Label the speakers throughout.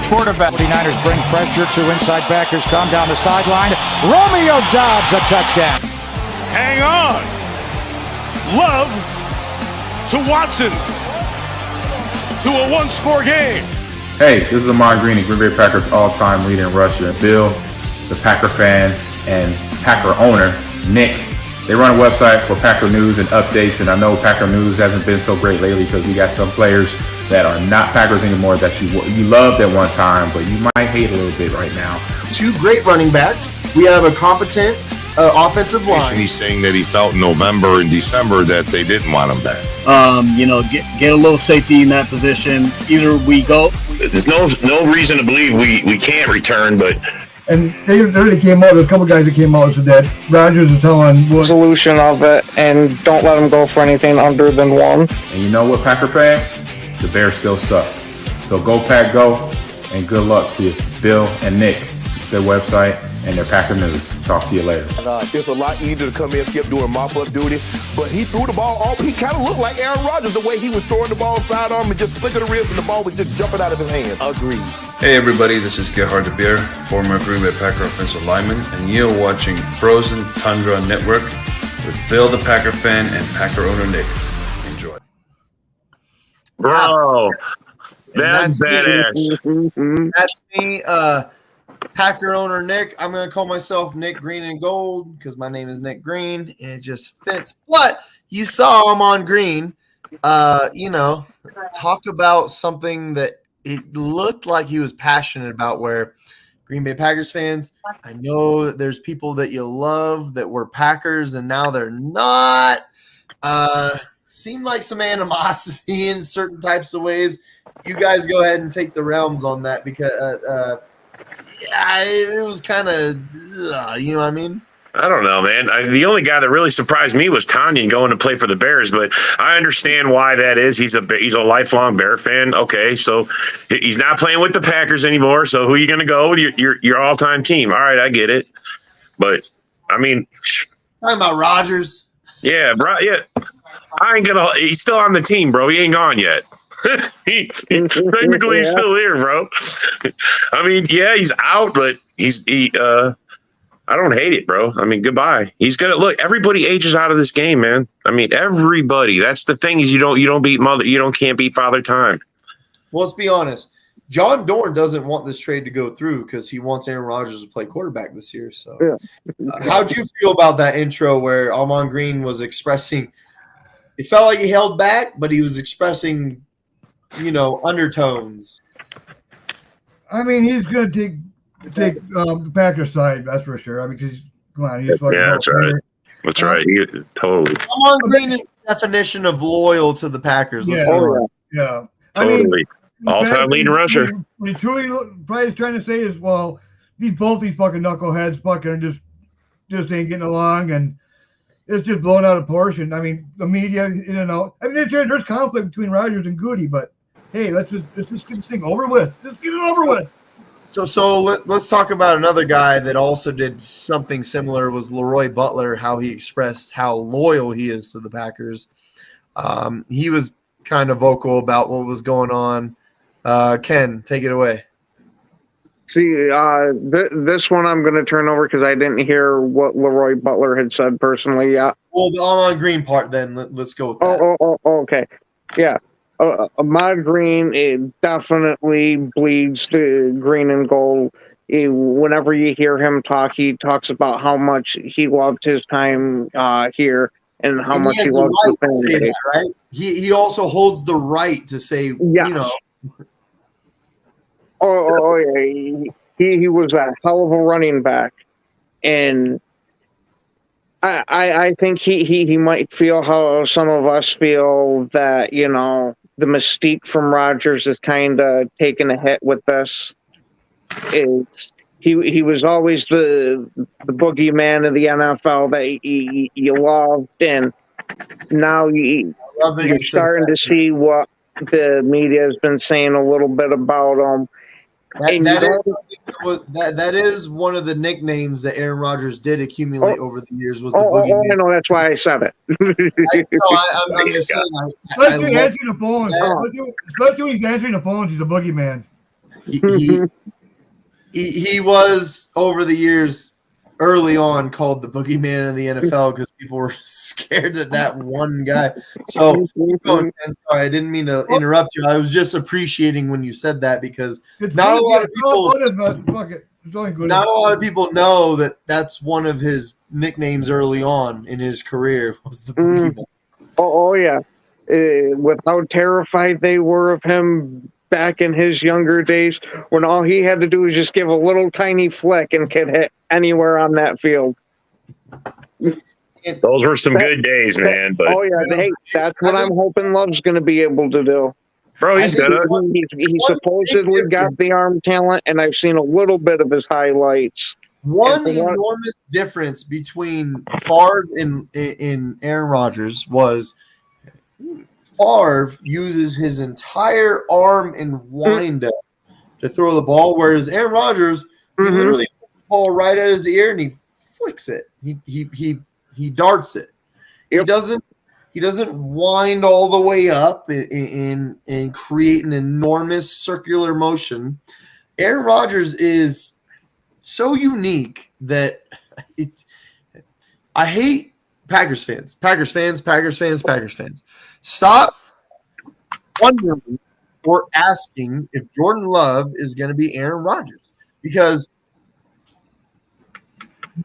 Speaker 1: quarterback. 49ers bring pressure to inside backers. Come down the sideline. Romeo Doubs, a touchdown.
Speaker 2: Hang on. Love to Watson to a one-score game.
Speaker 3: Hey, this is Ahman Green, Green Bay Packers all-time leader in rusher. Bill, the Packer fan and Packer owner, Nick. They run a website for Packer news and updates, and I know Packer news hasn't been so great lately because we got some players that are not Packers anymore that you loved at one time, but you might hate a little bit right now.
Speaker 4: Two great running backs. We have a competent offensive line.
Speaker 5: He's saying that he felt in November and December that they didn't want him back.
Speaker 6: Get a little safety in that position. Either we go.
Speaker 7: There's no reason to believe we can't return, but.
Speaker 8: And they already came out. There's a couple guys that came out and said that Rodgers is telling what
Speaker 9: solution of it, and don't let them go for anything under than one.
Speaker 3: And you know what, Packer fans? The Bears still suck. So go Pack Go, and good luck to Bill and Nick, their website and their Packer news. Talk to you later.
Speaker 10: It's a lot easier to come in and skip doing mop-up duty, but he threw the ball. He kind of looked like Aaron Rodgers the way he was throwing the ball sidearm and just flicking the ribs, and the ball was just jumping out of his hands. Agreed.
Speaker 11: Hey everybody, this is Gerhard de Beer, former Green Bay Packer offensive lineman, and you're watching Frozen Tundra Network with Bill the Packer fan and Packer owner Nick. Enjoy.
Speaker 7: Bro, that's badass.
Speaker 4: That's me, Packer owner Nick. I'm going to call myself Nick Green and Gold because my name is Nick Green, and it just fits. But you saw him on Green, talk about something that it looked like he was passionate about, where Green Bay Packers fans, I know that there's people that you love that were Packers and now they're not. Seemed like some animosity in certain types of ways. You guys go ahead and take the realms on that because it was kind of, you know what I mean?
Speaker 7: I don't know, man. The only guy that really surprised me was Tanyan going to play for the Bears, but I understand why that is. He's a lifelong Bear fan. Okay, so he's not playing with the Packers anymore. So who are you going to go with? Your all-time team. All right, I get it. But I mean,
Speaker 4: talking about Rodgers.
Speaker 7: Yeah, bro. Yeah, I ain't gonna. He's still on the team, bro. He ain't gone yet. Technically, he's still here, bro. I mean, yeah, he's out, but he. I don't hate it, bro. I mean, goodbye. He's gonna look. Everybody ages out of this game, man. I mean, everybody. That's the thing is you don't beat mother. Can't beat Father Time.
Speaker 4: Well, let's be honest. John Dorn doesn't want this trade to go through because he wants Aaron Rodgers to play quarterback this year. So, how'd you feel about that intro where Ahman Green was expressing? It felt like he held back, but he was expressing, undertones.
Speaker 8: I mean, he's going to take the Packers side, that's for sure. I mean, because come on, he's fucking
Speaker 7: that's right. That's right. Totally.
Speaker 4: Ahman Green is the definition of loyal to the Packers.
Speaker 8: Yeah.
Speaker 7: Totally. I mean, all-time leading rusher.
Speaker 8: What he truly probably is trying to say is, well, both these fucking knuckleheads fucking just ain't getting along, and it's just blown out of proportion. I mean, the media, in and out. I mean, there's conflict between Rodgers and Goody, but hey, let's just get this thing over with. Just get it over with.
Speaker 4: So let's talk about another guy that also did something similar was Leroy Butler, how he expressed how loyal he is to the Packers. He was kind of vocal about what was going on. Ken, take it away.
Speaker 9: See, this one I'm going to turn over because I didn't hear what Leroy Butler had said personally. Yeah.
Speaker 4: Well, the Ahman Green part, then let's go with that.
Speaker 9: Oh, okay. Yeah. Ahman Green, it definitely bleeds to green and gold. Whenever you hear him talk, he talks about how much he loved his time here and how much he loves the family.
Speaker 4: Right? He also holds the right to say,
Speaker 9: yeah. Yeah. He was a hell of a running back, and I think he might feel how some of us feel that the mystique from Rodgers is kind of taking a hit with this. He was always the boogeyman of the NFL that you loved, and now you're starting to see what the media has been saying a little bit about him.
Speaker 4: That is one of the nicknames that Aaron Rodgers did accumulate over the years was the boogeyman.
Speaker 9: I know, that's why I said it.
Speaker 4: I'm just saying.
Speaker 8: Especially when he's answering the phones, he's a boogeyman.
Speaker 4: He was over the years early on called the boogeyman of the NFL because people were scared that one guy. So, sorry, I didn't mean to interrupt you. I was just appreciating when you said that because not a lot of people know that that's one of his nicknames early on in his career was the boogeyman.
Speaker 9: Oh yeah. With how terrified they were of him back in his younger days, when all he had to do was just give a little tiny flick and could hit anywhere on that field.
Speaker 7: Those were some good days, man. But
Speaker 9: hey, that's what I'm hoping Love's going to be able to do.
Speaker 7: Bro, he's
Speaker 9: supposedly got the arm talent, and I've seen a little bit of his highlights.
Speaker 4: One enormous difference between Favre and Aaron Rodgers was Favre uses his entire arm and windup to throw the ball, whereas Aaron Rodgers he literally puts the ball right at his ear and he flicks it. He darts it. He doesn't wind all the way up and create an enormous circular motion. Aaron Rodgers is so unique that I hate Packers fans. Stop wondering or asking if Jordan Love is going to be Aaron Rodgers because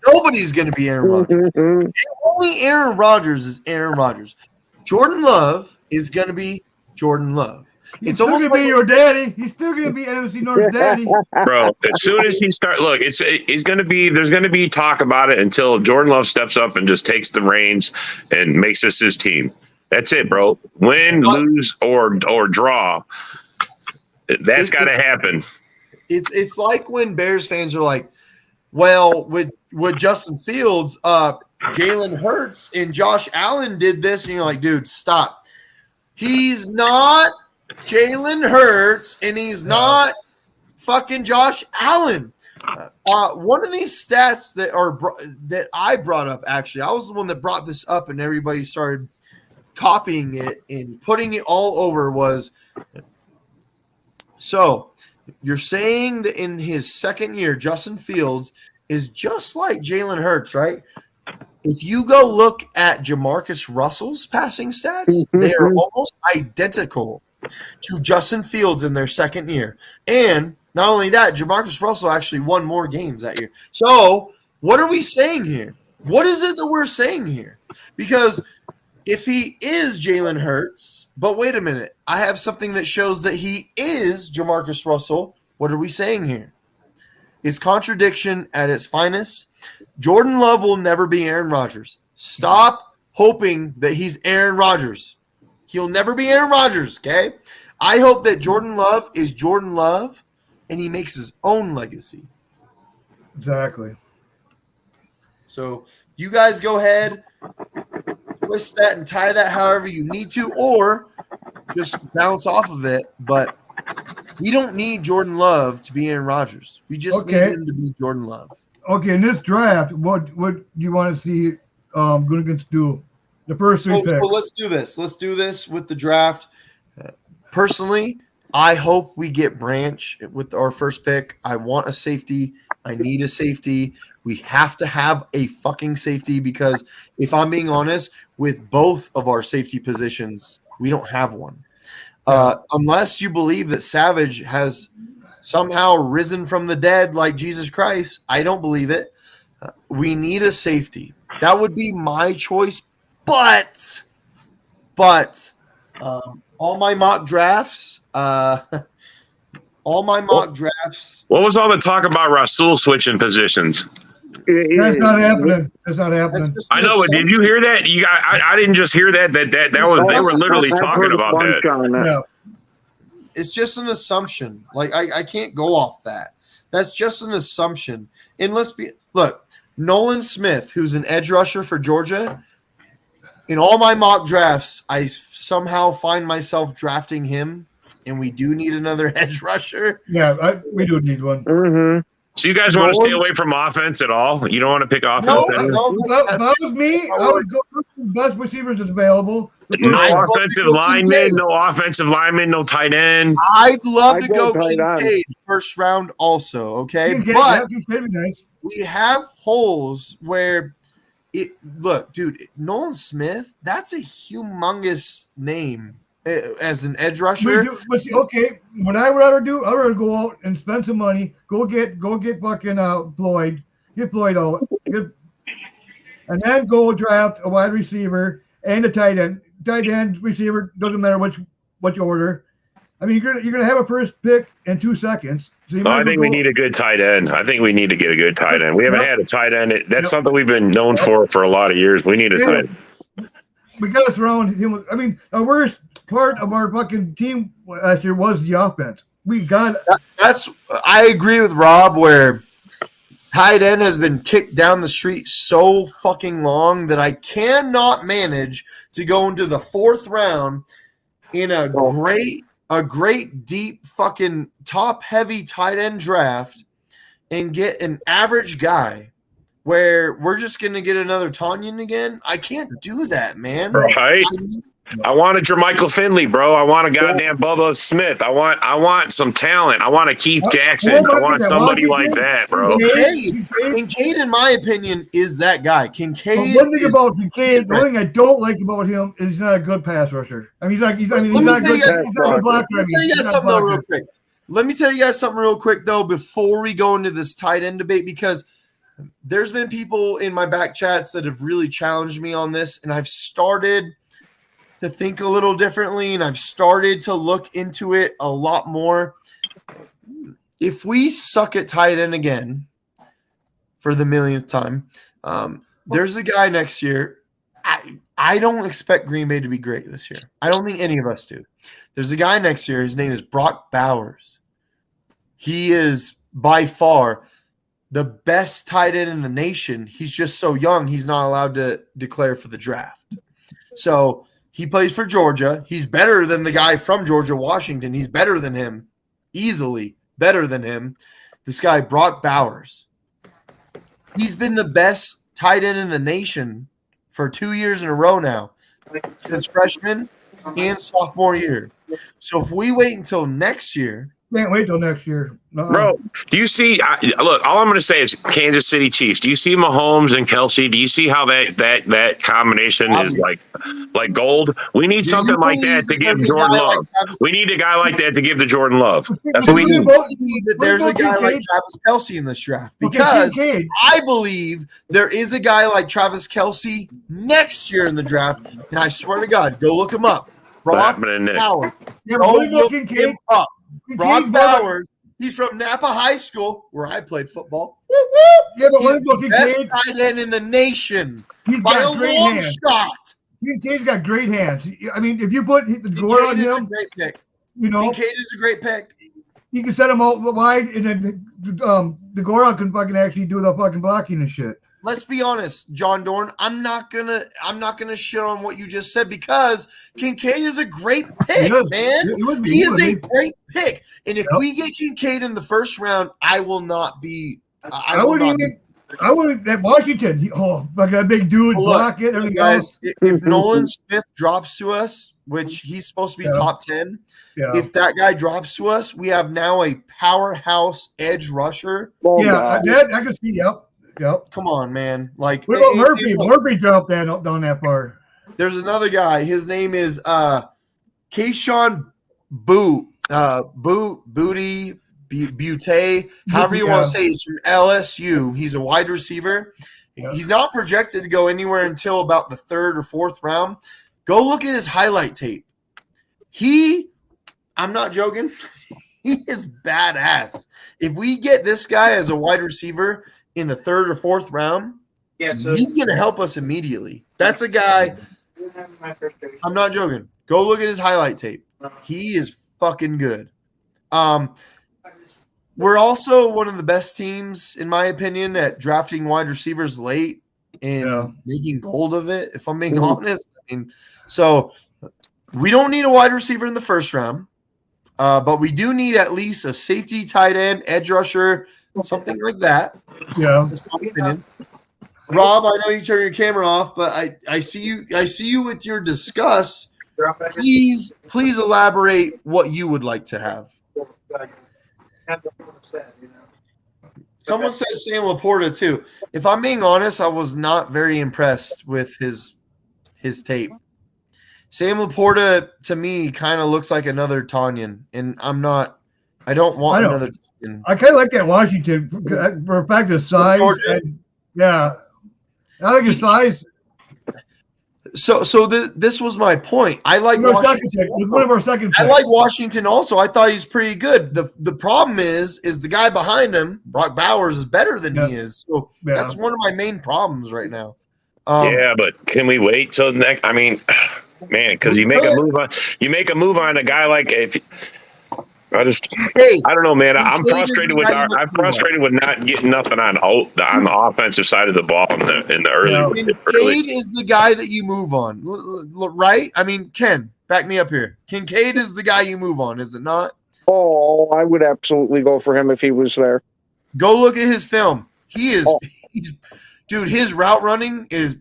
Speaker 4: nobody's going to be Aaron Rodgers. Only Aaron Rodgers is Aaron Rodgers. Jordan Love is going to be Jordan Love.
Speaker 8: It's almost going to be your daddy. He's still going to be NFC North's daddy.
Speaker 7: Bro, as soon as he starts, look, there's going to be talk about it until Jordan Love steps up and just takes the reins and makes this his team. That's it, bro. Win, lose, or draw. That's got to happen.
Speaker 4: It's like when Bears fans are like, well, with Justin Fields, Jalen Hurts and Josh Allen did this, and you're like, dude, stop. He's not Jalen Hurts, and he's not fucking Josh Allen. One of these stats that I brought up, actually, I was the one that brought this up, and everybody started copying it and putting it all over was, so you're saying that in his second year, Justin Fields is just like Jalen Hurts, right? If you go look at Jamarcus Russell's passing stats, they are almost identical to Justin Fields in their second year. And not only that, Jamarcus Russell actually won more games that year. So what are we saying here? What is it that we're saying here? Because if he is Jalen Hurts, but wait a minute, I have something that shows that he is Jamarcus Russell. What are we saying here? Is contradiction at its finest. Jordan Love will never be Aaron Rodgers. Stop hoping that he's Aaron Rodgers. He'll never be Aaron Rodgers, okay? I hope that Jordan Love is Jordan Love and he makes his own legacy.
Speaker 8: Exactly.
Speaker 4: So you guys go ahead, twist that and tie that however you need to, or just bounce off of it. But we don't need Jordan Love to be Aaron Rodgers. We just need him to be Jordan Love.
Speaker 8: Okay, in this draft, what do you want to see Gunnigan's do? The first three picks.
Speaker 4: So let's do this. Let's do this with the draft. Personally, I hope we get Branch with our first pick. I want a safety. I need a safety. We have to have a fucking safety because if I'm being honest, with both of our safety positions, we don't have one. Unless you believe that Savage has somehow risen from the dead like Jesus Christ, I don't believe it. We need a safety. That would be my choice. But all my mock drafts,
Speaker 7: What was all the talk about Rasul switching positions?
Speaker 8: That's not happening. That's not happening.
Speaker 7: I know, but did you hear that? I didn't just hear that. That was they were literally talking about that.
Speaker 8: Yeah.
Speaker 4: It's just an assumption. Like I can't go off that. That's just an assumption. And look, Nolan Smith, who's an edge rusher for Georgia. In all my mock drafts, I somehow find myself drafting him, and we do need another edge rusher.
Speaker 8: Yeah, we do need one.
Speaker 7: So you guys want to stay away from offense at all? You don't want to pick offense?
Speaker 8: No, if that was me, I would go for the best receivers that's available.
Speaker 7: No offensive linemen, no tight end.
Speaker 4: I'd love to go Kincaid first round also, okay? But we have holes where look, dude, Nolan Smith, that's a humongous name as an edge rusher.
Speaker 8: Okay, what I would rather do, I'd rather go out and spend some money, go get fucking Floyd, get Floyd out, and then go draft a wide receiver and a tight end. Tight end, receiver, doesn't matter which order. I mean, you're gonna have a first pick in 2 seconds. So
Speaker 7: I think we need a good tight end. I think we need to get a good tight end. We haven't had a tight end. That's something we've been known for a lot of years. We need a tight end.
Speaker 8: We got to surround him. I mean, the worst part of our fucking team last year was the offense. We got
Speaker 4: I agree with Rob where tight end has been kicked down the street so fucking long that I cannot manage to go into the 4th round in a great deep fucking top heavy tight end draft and get an average guy where we're just going to get another Tanyan again. I can't do that, man.
Speaker 7: Right. I want a Jermichael Finley, bro. I want a goddamn Bubba Smith. I want some talent. I want a Keith Jackson. I want somebody like that, bro.
Speaker 4: Kincaid, in my opinion, is that guy. Kincaid.
Speaker 8: One thing about Kincaid, the thing I don't like about him is he's not a good pass rusher. I mean, he's not good. He's not a blocker.
Speaker 4: Let me tell you guys something real quick. Let me tell you guys something real quick though before we go into this tight end debate, because there's been people in my back chats that have really challenged me on this, and I've started to think a little differently, and I've started to look into it a lot more. If we suck at tight end again for the millionth time, there's a guy next year. I don't expect Green Bay to be great this year. I don't think any of us do. There's a guy next year. His name is Brock Bowers. He is by far the best tight end in the nation. He's just so young, he's not allowed to declare for the draft. So he plays for Georgia. He's better than the guy from Georgia, Washington. He's better than him, easily better than him. This guy, Brock Bowers. He's been the best tight end in the nation for 2 years in a row now, since freshman and sophomore year. So if we wait until next year,
Speaker 8: can't wait till next year.
Speaker 7: Bro, do you see? Look, all I'm going to say is Kansas City Chiefs. Do you see Mahomes and Kelsey? Do you see how that combination is like gold? We need something like that to give Jordan Love. We need a guy like that to give to Jordan Love. That's what we need.
Speaker 4: That there's a guy like Travis Kelce in this draft, because I believe there is a guy like Travis Kelce next year in the draft, and I swear to God, go look him up. Brock Bowers. Go look him up. Brock Bowers, he's from Napa High School, where I played football.
Speaker 8: Yeah, but
Speaker 4: he's the best tight end in the nation by a long shot.
Speaker 8: Kincaid's got great hands. I mean, if you put the Gore on him,
Speaker 4: great pick.
Speaker 8: You know,
Speaker 4: Kincaid is a great pick.
Speaker 8: You can set him out wide, and then the Goron can fucking actually do the fucking blocking and shit.
Speaker 4: Let's be honest, John Dorn. I'm not gonna shit on what you just said, because Kincaid is a great pick, man. He is a great pick, and if we get Kincaid in the first round, I will not be. I wouldn't.
Speaker 8: At Washington, like that big dude block it.
Speaker 4: Look, guys, if Nolan Smith drops to us, which he's supposed to be top 10, if that guy drops to us, we have now a powerhouse edge rusher.
Speaker 8: I can see. Yep.
Speaker 4: Come on, man. Like,
Speaker 8: what about Murphy? Murphy dropped that down that far.
Speaker 4: There's another guy. His name is Keyshawn Booty, Butte, however you want to say. He's from LSU. He's a wide receiver. He's not projected to go anywhere until about the 3rd or 4th round. Go look at his highlight tape. I'm not joking. He is badass. If we get this guy as a wide receiver in the 3rd or 4th round, he's going to help us immediately. That's a guy. I'm not joking. Go look at his highlight tape. He is fucking good. We're also one of the best teams, in my opinion, at drafting wide receivers late and making gold of it, if I'm being honest. I mean, so we don't need a wide receiver in the 1st round, but we do need at least a safety, tight end, edge rusher, something like that.
Speaker 8: Yeah.
Speaker 4: That's my opinion. Rob, I know you turn your camera off, but I see you. I see you with your discuss. Please elaborate what you would like to have. Someone says Sam Laporta too. If I'm being honest, I was not very impressed with his tape. Sam Laporta to me kind of looks like another Tanyan, and I'm not. I don't want another Tanyan.
Speaker 8: I kind of like that Washington for a fact of size. And, yeah, I like his size.
Speaker 4: So this was my point. I like Washington.
Speaker 8: One of our second picks.
Speaker 4: I like Washington also. I thought he's pretty good. The problem is the guy behind him, Brock Bowers, is better than he is. So that's one of my main problems right now.
Speaker 7: Yeah, but can we wait till next? I mean, man, because you make a move on a guy like I don't know, man. I'm frustrated with not getting nothing on the offensive side of the ball in the early.
Speaker 4: Kincaid is the guy that you move on, right? I mean, Ken, back me up here. Kincaid is the guy you move on, is it not?
Speaker 9: Oh, I would absolutely go for him if he was there.
Speaker 4: Go look at his film. Dude, his route running is.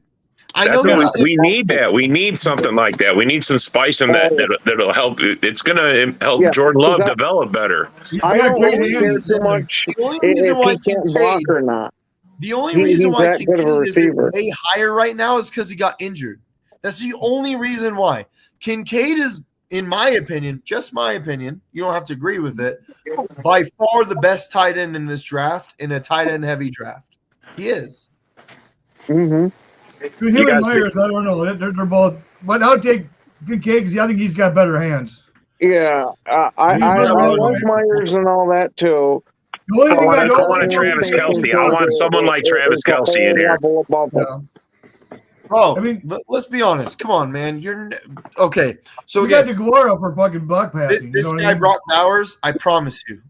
Speaker 7: We need that. We need something like that. We need some spice in that'll help. It's going to help Jordan Love develop better.
Speaker 9: I don't care too much if he can't block or not.
Speaker 4: The only reason why Kincaid is way higher right now is because he got injured. That's the only reason why. Kincaid is, in my opinion, just my opinion, you don't have to agree with it, by far the best tight end in this draft, in a tight end heavy draft. He is.
Speaker 9: Mm-hmm.
Speaker 8: Him and Myers, I don't know. They're both, but I'll take Kincaid because I think he's got better hands.
Speaker 9: Yeah, I like Myers and all that too.
Speaker 7: I want a Travis Kelce. I want someone like Travis Kelce in here.
Speaker 4: Bro, I mean, let's be honest. Come on, man. You're okay. So
Speaker 8: we got DeGuara for fucking block passing.
Speaker 4: This guy, Brock Bowers, I promise you.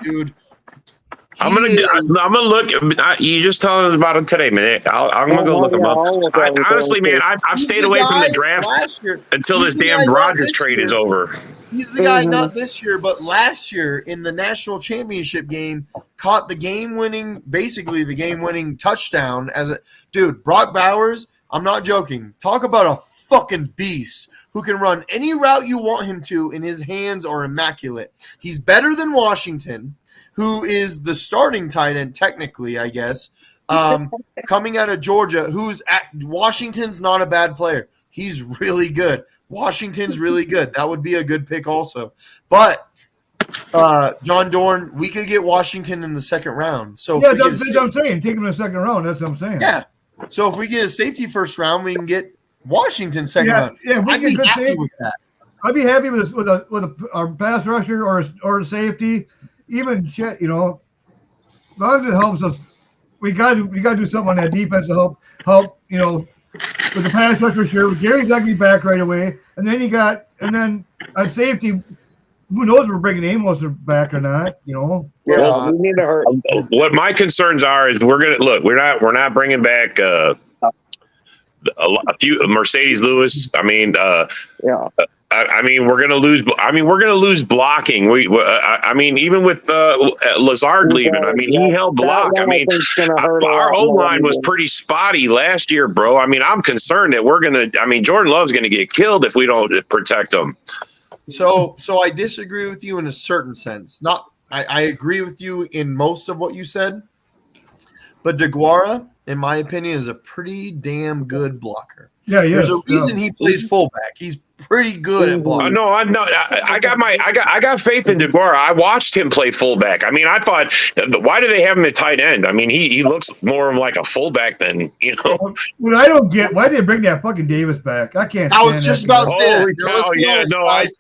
Speaker 4: Dude.
Speaker 7: I'm gonna look. You just telling us about him today, man. I'm gonna go look him up. Honestly, man, I've stayed away from the draft until this damn Rodgers trade is over.
Speaker 4: He's the guy not this year, but last year in the national championship game, caught the game-winning touchdown dude. Brock Bowers. I'm not joking. Talk about a fucking beast who can run any route you want him to, and his hands are immaculate. He's better than Washington, who is the starting tight end, technically, I guess, coming out of Georgia, Washington's not a bad player. He's really good. Washington's really good. That would be a good pick also. But, John Dorn, we could get Washington in the second round. So
Speaker 8: yeah, that's what I'm saying. Take him in the second round. That's what I'm saying.
Speaker 4: Yeah. So if we get a safety first round, we can get Washington second round.
Speaker 8: Yeah,
Speaker 4: I'd be happy with that.
Speaker 8: I'd be happy with a pass rusher or a safety. Even shit, as long as it helps us, we got to do something on that defense to help. With the pass rush for sure. Gary's not gonna be back right away, and then a safety. Who knows if we're bringing Amos back or not?
Speaker 9: Yeah, we need to hurt.
Speaker 7: What my concerns are is we're not bringing back a few Mercedes Lewis. I mean, we're gonna lose. We're gonna lose blocking. Even with Lazard leaving, he held block. Our O line was pretty spotty last year, bro. I'm concerned that Jordan Love's gonna get killed if we don't protect him.
Speaker 4: So I disagree with you in a certain sense. I agree with you in most of what you said, but DeGuara, in my opinion, is a pretty damn good blocker.
Speaker 8: Yeah.
Speaker 4: There's a reason he plays fullback. He's pretty good at blocking.
Speaker 7: I got faith in DeGuara. I watched him play fullback. I thought, why do they have him at tight end? He looks more like a fullback than
Speaker 8: What I don't get, why did they bring that fucking Davis back? I can't.
Speaker 4: I was just about to say that.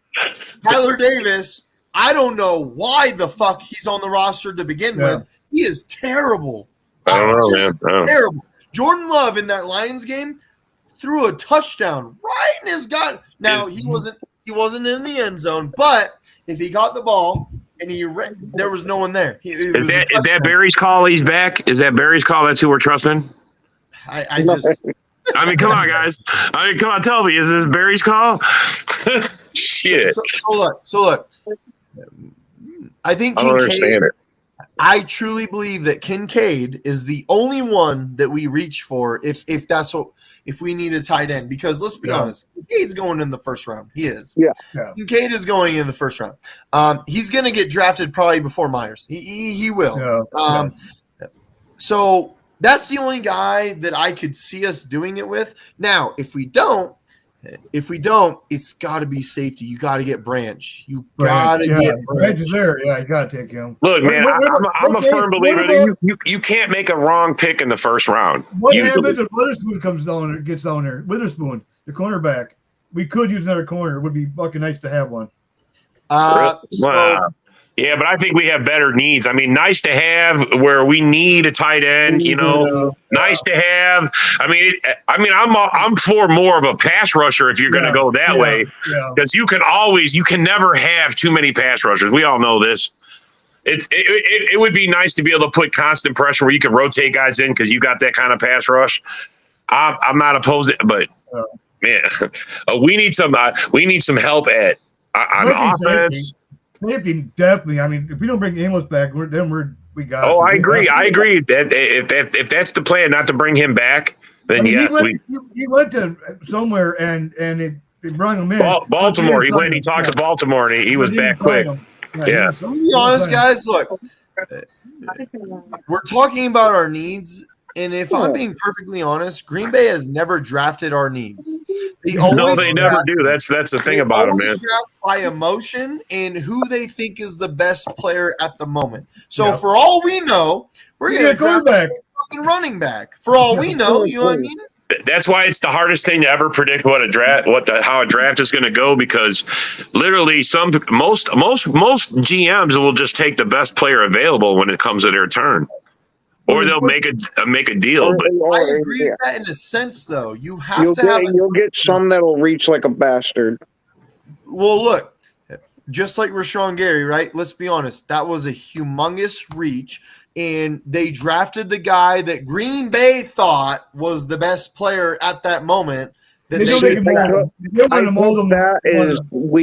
Speaker 4: Tyler Davis. I don't know why the fuck he's on the roster to begin with. He is terrible.
Speaker 7: I don't know, man.
Speaker 4: Terrible. Jordan Love in that Lions game threw a touchdown right in his gut. Now he wasn't in the end zone, but if he got the ball and there was no one there.
Speaker 7: Is that Barry's call? He's back. Is that Barry's call? That's who we're trusting.
Speaker 4: I just.
Speaker 7: Come on, guys. Come on, tell me. Is this Barry's call? Shit.
Speaker 4: So look. I think
Speaker 7: I don't understand it.
Speaker 4: I truly believe that Kincaid is the only one that we reach for if we need a tight end, because let's be honest, Kincaid's going in the first round. He is.
Speaker 9: Yeah.
Speaker 4: Kincaid is going in the first round. He's going to get drafted probably before Myers. He will. So that's the only guy that I could see us doing it with. Now, if we don't, it's got to be safety. You got to get Branch. You got to get
Speaker 8: Branch is there. Yeah, you got to take him.
Speaker 7: Look, man, I'm a firm believer that you can't make a wrong pick in the first round.
Speaker 8: What happens if Witherspoon gets down there? Witherspoon, the cornerback. We could use another corner. It would be fucking nice to have one.
Speaker 7: Yeah, but I think we have better needs. I mean, nice to have where we need a tight end, nice to have. I'm for more of a pass rusher if you're going to go that way, because you can never have too many pass rushers. We all know this. It would be nice to be able to put constant pressure where you can rotate guys in because you got that kind of pass rush. I'm not opposed to it, but man, we need some help on offense.
Speaker 8: Safety, definitely. I mean, if we don't bring Amos back, we got.
Speaker 7: Oh, I agree. That if that's the plan, not to bring him back, then yes,
Speaker 8: he went to somewhere and it brought him in.
Speaker 7: Baltimore. He talked to Baltimore and he was back quick. Yeah.
Speaker 4: To be honest, guys, look, we're talking about our needs. And if I'm being perfectly honest, Green Bay has never drafted our needs.
Speaker 7: They never do. That's the thing about them, man.
Speaker 4: Draft by emotion and who they think is the best player at the moment. So for all we know, we're going to draft a fucking running back. For all we know, you know what I mean?
Speaker 7: That's why it's the hardest thing to ever predict how a draft is going to go, because literally most GMs will just take the best player available when it comes to their turn. Or they'll make a deal. But
Speaker 4: I agree with that in a sense, though. You'll
Speaker 9: get some that'll reach like a bastard.
Speaker 4: Well, look, just like Rashawn Gary, right? Let's be honest. That was a humongous reach, and they drafted the guy that Green Bay thought was the best player at that moment.
Speaker 9: We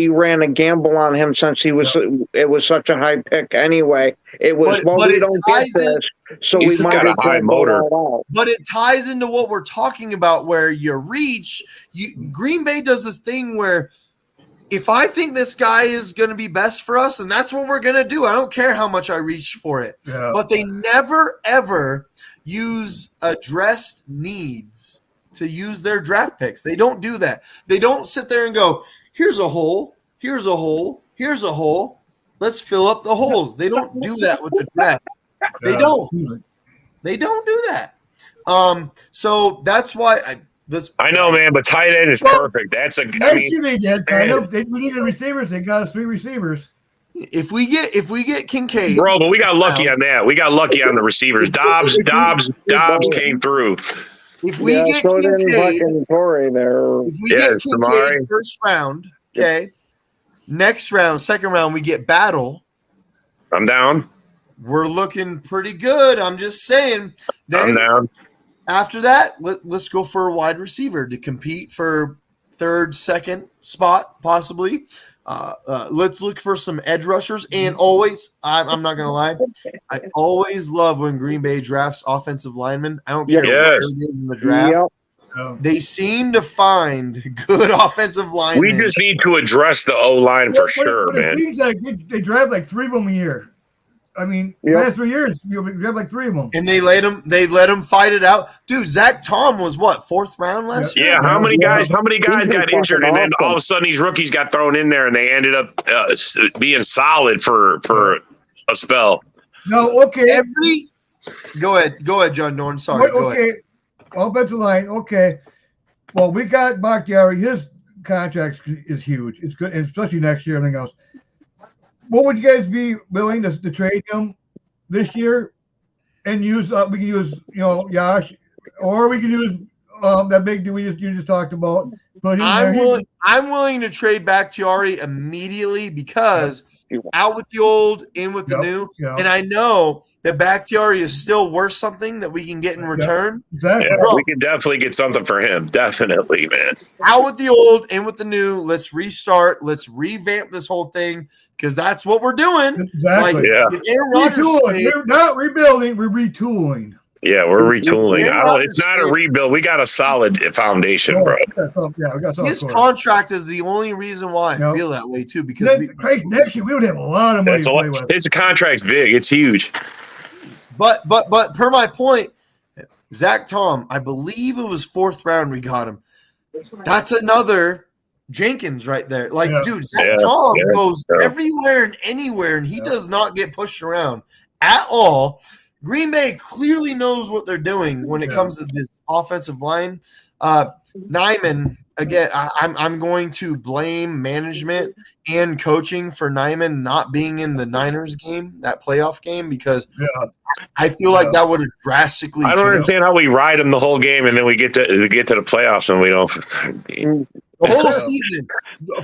Speaker 9: ran a gamble on him since it was such a high pick anyway. It was we don't get this, so we might
Speaker 7: got a high motor.
Speaker 4: But it ties into what we're talking about, where you reach. Green Bay does this thing where if I think this guy is going to be best for us, and that's what we're going to do. I don't care how much I reach for it. Yeah. But they never ever use addressed needs to use their draft picks. They don't do that. They don't sit there and go, here's a hole, here's a hole, here's a hole. Let's fill up the holes. They don't do that with the draft. They don't. They don't do that. So that's why
Speaker 7: I know, man, but tight end is perfect.
Speaker 8: We needed receivers. They got us 3 receivers.
Speaker 4: If we get Kincaid,
Speaker 7: bro, but we got lucky on that. We got lucky on the receivers. Dobbs came through.
Speaker 4: If we get Kincaid,
Speaker 7: Samari
Speaker 4: first round, okay. Next round, second round, we get Battle.
Speaker 7: I'm down.
Speaker 4: We're looking pretty good. I'm just saying. Then,
Speaker 7: I'm down.
Speaker 4: After that, let's go for a wide receiver to compete for third, second spot, possibly. Let's look for some edge rushers. And always, I'm not going to lie, I always love when Green Bay drafts offensive linemen. I don't care where it is in the draft. They seem to find good offensive linemen.
Speaker 7: We just need to address the O-line for sure, man.
Speaker 8: It seems like they draft like 3 of them a year. I mean, last 3 years, we have like 3 of them.
Speaker 4: And they let them fight it out. Dude, Zach Tom was what, 4th round last year?
Speaker 7: Yeah, how many guys got injured, and then all of a sudden these rookies got thrown in there and they ended up being solid for a spell.
Speaker 8: No, okay.
Speaker 4: Go ahead, John Dorn. Sorry. Go ahead.
Speaker 8: Offensive line, okay. Well, we got Bakhtiari. His contract is huge. It's good, and especially next year, everything else. What would you guys be willing to trade him this year and use? We can use, Yash, or we can use that big dude you just talked about.
Speaker 4: I'm willing to trade Bakhtiari immediately because out with the old, in with the new, and I know that Bakhtiari is still worth something that we can get in return.
Speaker 8: Exactly.
Speaker 7: Yeah, we can definitely get something for him. Definitely, man.
Speaker 4: Out with the old, in with the new. Let's restart. Let's revamp this whole thing. because that's what we're doing.
Speaker 8: Exactly.
Speaker 4: Like,
Speaker 7: Yeah.
Speaker 4: if Aaron Rodgers
Speaker 8: Retooling.
Speaker 4: stayed-
Speaker 8: We're not rebuilding. We're retooling.
Speaker 7: Yeah, we're retooling.
Speaker 4: Aaron
Speaker 7: It's not a
Speaker 4: Rodgers
Speaker 7: rebuild. We got a solid foundation, bro.
Speaker 8: We got something
Speaker 4: his
Speaker 8: scored.
Speaker 4: contract is the only reason why I
Speaker 8: Yep.
Speaker 4: feel that way too. Because
Speaker 8: Then, Christ, next year we would have a lot of money
Speaker 7: That's
Speaker 8: to
Speaker 7: a
Speaker 8: play
Speaker 7: lot.
Speaker 8: with.
Speaker 7: His contract's big. It's huge.
Speaker 4: but per my point, Zach Tom, I believe it was 4th round we got him. That's another Jenkins right there. Like,
Speaker 8: Yeah.
Speaker 4: dude, Zach
Speaker 7: Yeah,
Speaker 4: Tom
Speaker 7: yeah,
Speaker 4: goes
Speaker 7: yeah.
Speaker 4: everywhere and anywhere, and he does not get pushed around at all. Green Bay clearly knows what they're doing when it comes to this offensive line. Nyman, again, I'm going to blame management and coaching for Nyman not being in the Niners game, that playoff game, because I feel like that would have drastically
Speaker 7: I don't
Speaker 4: changed.
Speaker 7: understand how we ride him the whole game and then we get to the playoffs and we don't.
Speaker 4: The whole season.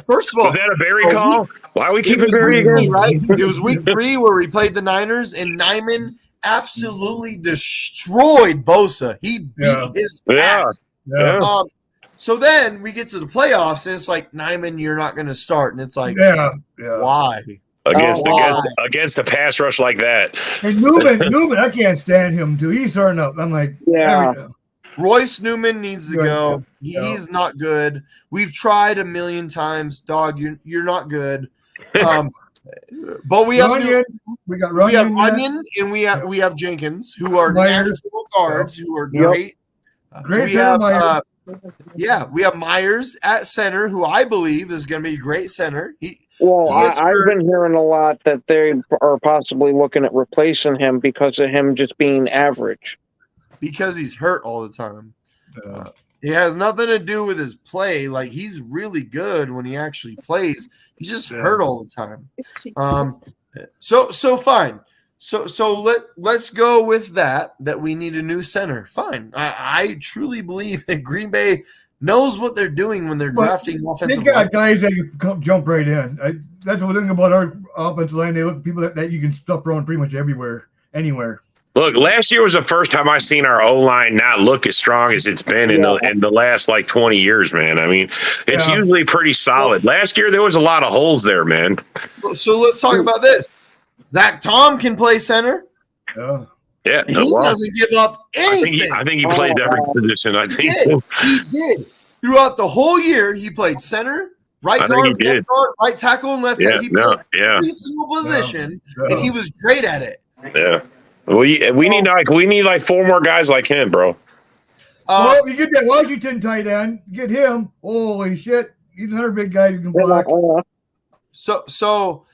Speaker 4: First of all,
Speaker 7: Was that a Barry call? Why are we
Speaker 4: it
Speaker 7: keeping
Speaker 4: was
Speaker 7: Barry
Speaker 4: week 3,
Speaker 7: again?
Speaker 4: right? It was week 3 where we played the Niners, and Nyman absolutely destroyed Bosa. He beat his ass.
Speaker 7: Yeah.
Speaker 4: So then we get to the playoffs, and it's like, Nyman, you're not going to start. And it's like, why?
Speaker 7: Against a pass rush like that.
Speaker 8: And Newman, I can't stand him too. He's starting up. I'm like,
Speaker 4: Royce Newman needs to go. He's not good. We've tried a million times, dog. You're not good. But we have Runyon and we have Jenkins, who are
Speaker 8: Myers.
Speaker 4: national guards, who are great.
Speaker 8: Great
Speaker 4: We have
Speaker 8: Myers.
Speaker 4: we have Myers at center, who I believe is going to be a great center.
Speaker 9: I've been hearing a lot that they are possibly looking at replacing him because of him just being average.
Speaker 4: Because he's hurt all the time. It has nothing to do with his play. Like, he's really good when he actually plays. He's just hurt all the time. So fine. So let's go with that we need a new center. Fine. I truly believe that Green Bay knows what they're doing when they're drafting offensive
Speaker 8: They got
Speaker 4: line.
Speaker 8: guys that you can jump right in. That's the thing about our offensive line. They look people that you can stuff around pretty much everywhere, anywhere.
Speaker 7: Look, last year was the first time I seen our O-line not look as strong as it's been in the last like 20 years, man. I mean, it's usually pretty solid. Last year there was a lot of holes there, man.
Speaker 4: So let's talk about this. Zach Tom can play center.
Speaker 7: Yeah,
Speaker 4: He doesn't give up anything.
Speaker 7: I think he played every position. I think
Speaker 4: He did. Throughout the whole year, he played center, right
Speaker 7: I think
Speaker 4: guard,
Speaker 7: he did.
Speaker 4: left guard, right tackle, and left tackle. He played every single position, and he was great at it.
Speaker 7: Yeah. We need like 4 more guys like him, bro.
Speaker 8: Well, you get that Washington tight end, get him. Holy shit, he's another big guy who can block.
Speaker 4: So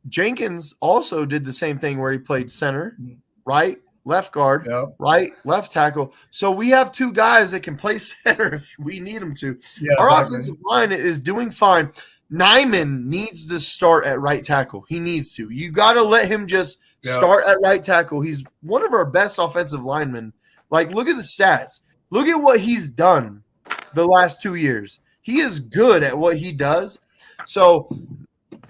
Speaker 4: Jenkins also did the same thing where he played center, right, left guard, right, left tackle. So we have 2 guys that can play center if we need them to. Our offensive line is doing fine. Nyman needs to start at right tackle. He needs to. You got to let him just start at right tackle. He's one of our best offensive linemen. Like, look at the stats. Look at what he's done the last 2 years. He is good at what he does. So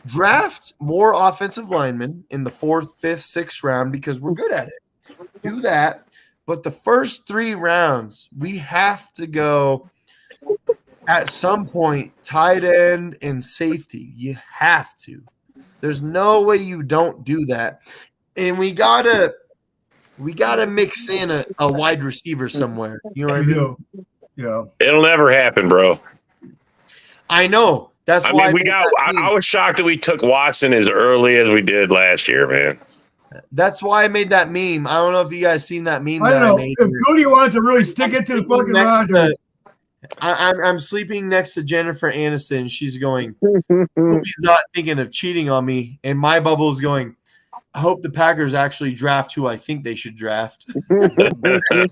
Speaker 4: draft more offensive linemen in the 4th, 5th, 6th round because we're good at it. Do that. But the first 3 rounds, we have to go at some point tight end and safety. You have to. There's no way you don't do that. And we gotta mix in a wide receiver somewhere. You know what I mean?
Speaker 8: Yeah.
Speaker 7: It'll never happen, bro.
Speaker 4: I know. That's why
Speaker 7: I was shocked that we took Watson as early as we did last year, man.
Speaker 4: That's why I made that meme. I don't know if you guys seen that meme
Speaker 8: I
Speaker 4: that
Speaker 8: don't know.
Speaker 4: I made.
Speaker 8: If Goody wants to really stick it to the fucking Rodgers.
Speaker 4: I'm sleeping next to Jennifer Aniston. She's going, he's not thinking of cheating on me. And my bubble is going, I hope the Packers actually draft who I think they should draft. It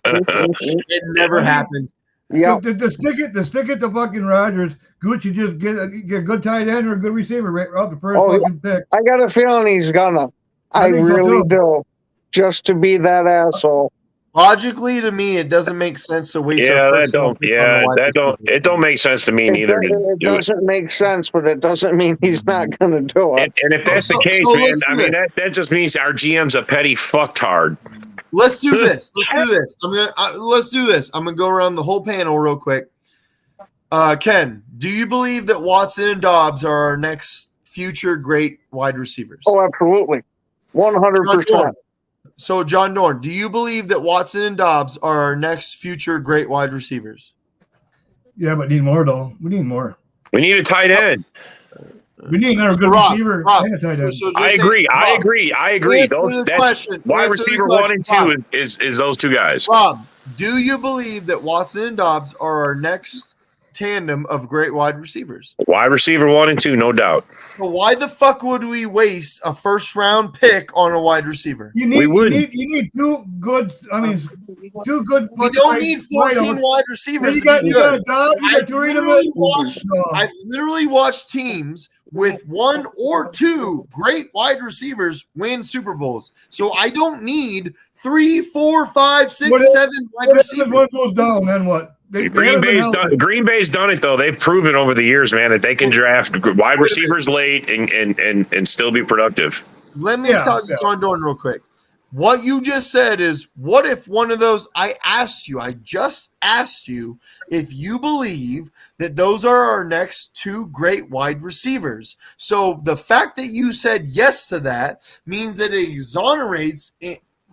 Speaker 4: never happens.
Speaker 8: Yeah. To stick it to fucking Rodgers, Gucci just get a good tight end or a good receiver right off the first fucking pick.
Speaker 9: I got a feeling he's gonna. I really do. Just to be that asshole.
Speaker 4: Logically, to me, it doesn't make sense to waste.
Speaker 7: It don't make sense to me neither.
Speaker 9: It doesn't make sense, but it doesn't mean he's not going to do it.
Speaker 7: And if that's the case, man, I mean that just means our GM's a petty fucktard.
Speaker 4: Let's do this. Let's do this. I'm gonna go around the whole panel real quick. Ken, do you believe that Watson and Dobbs are our next future great wide receivers?
Speaker 9: Oh, absolutely. 100%.
Speaker 4: So, John Dorn, do you believe that Watson and Dobbs are our next future great wide receivers?
Speaker 8: Yeah, but need more though. We need more.
Speaker 7: We need a tight end.
Speaker 8: We need another good receiver and a tight end.
Speaker 7: I agree. That's wide receiver 1 and 2 is those two guys.
Speaker 4: Rob, do you believe that Watson and Dobbs are our next tandem of great wide receivers?
Speaker 7: Wide receiver 1 and 2, no doubt.
Speaker 4: So why the fuck would we waste a first-round pick on a wide receiver?
Speaker 8: You need two good. I mean, two good.
Speaker 4: We don't need 14 wide receivers. I've literally watched teams with 1 or 2 great wide receivers win Super Bowls. So I don't need 3, 4, 5, 6, 7 wide receivers.
Speaker 8: One goes down, then what?
Speaker 7: Green Bay's done it though. They've proven over the years, man, that they can draft wide receivers late and still be productive.
Speaker 4: Let me talk to John Dorn real quick. What you just said is, what if one of those? I just asked you if you believe that those are our next 2 great wide receivers. So the fact that you said yes to that means that it exonerates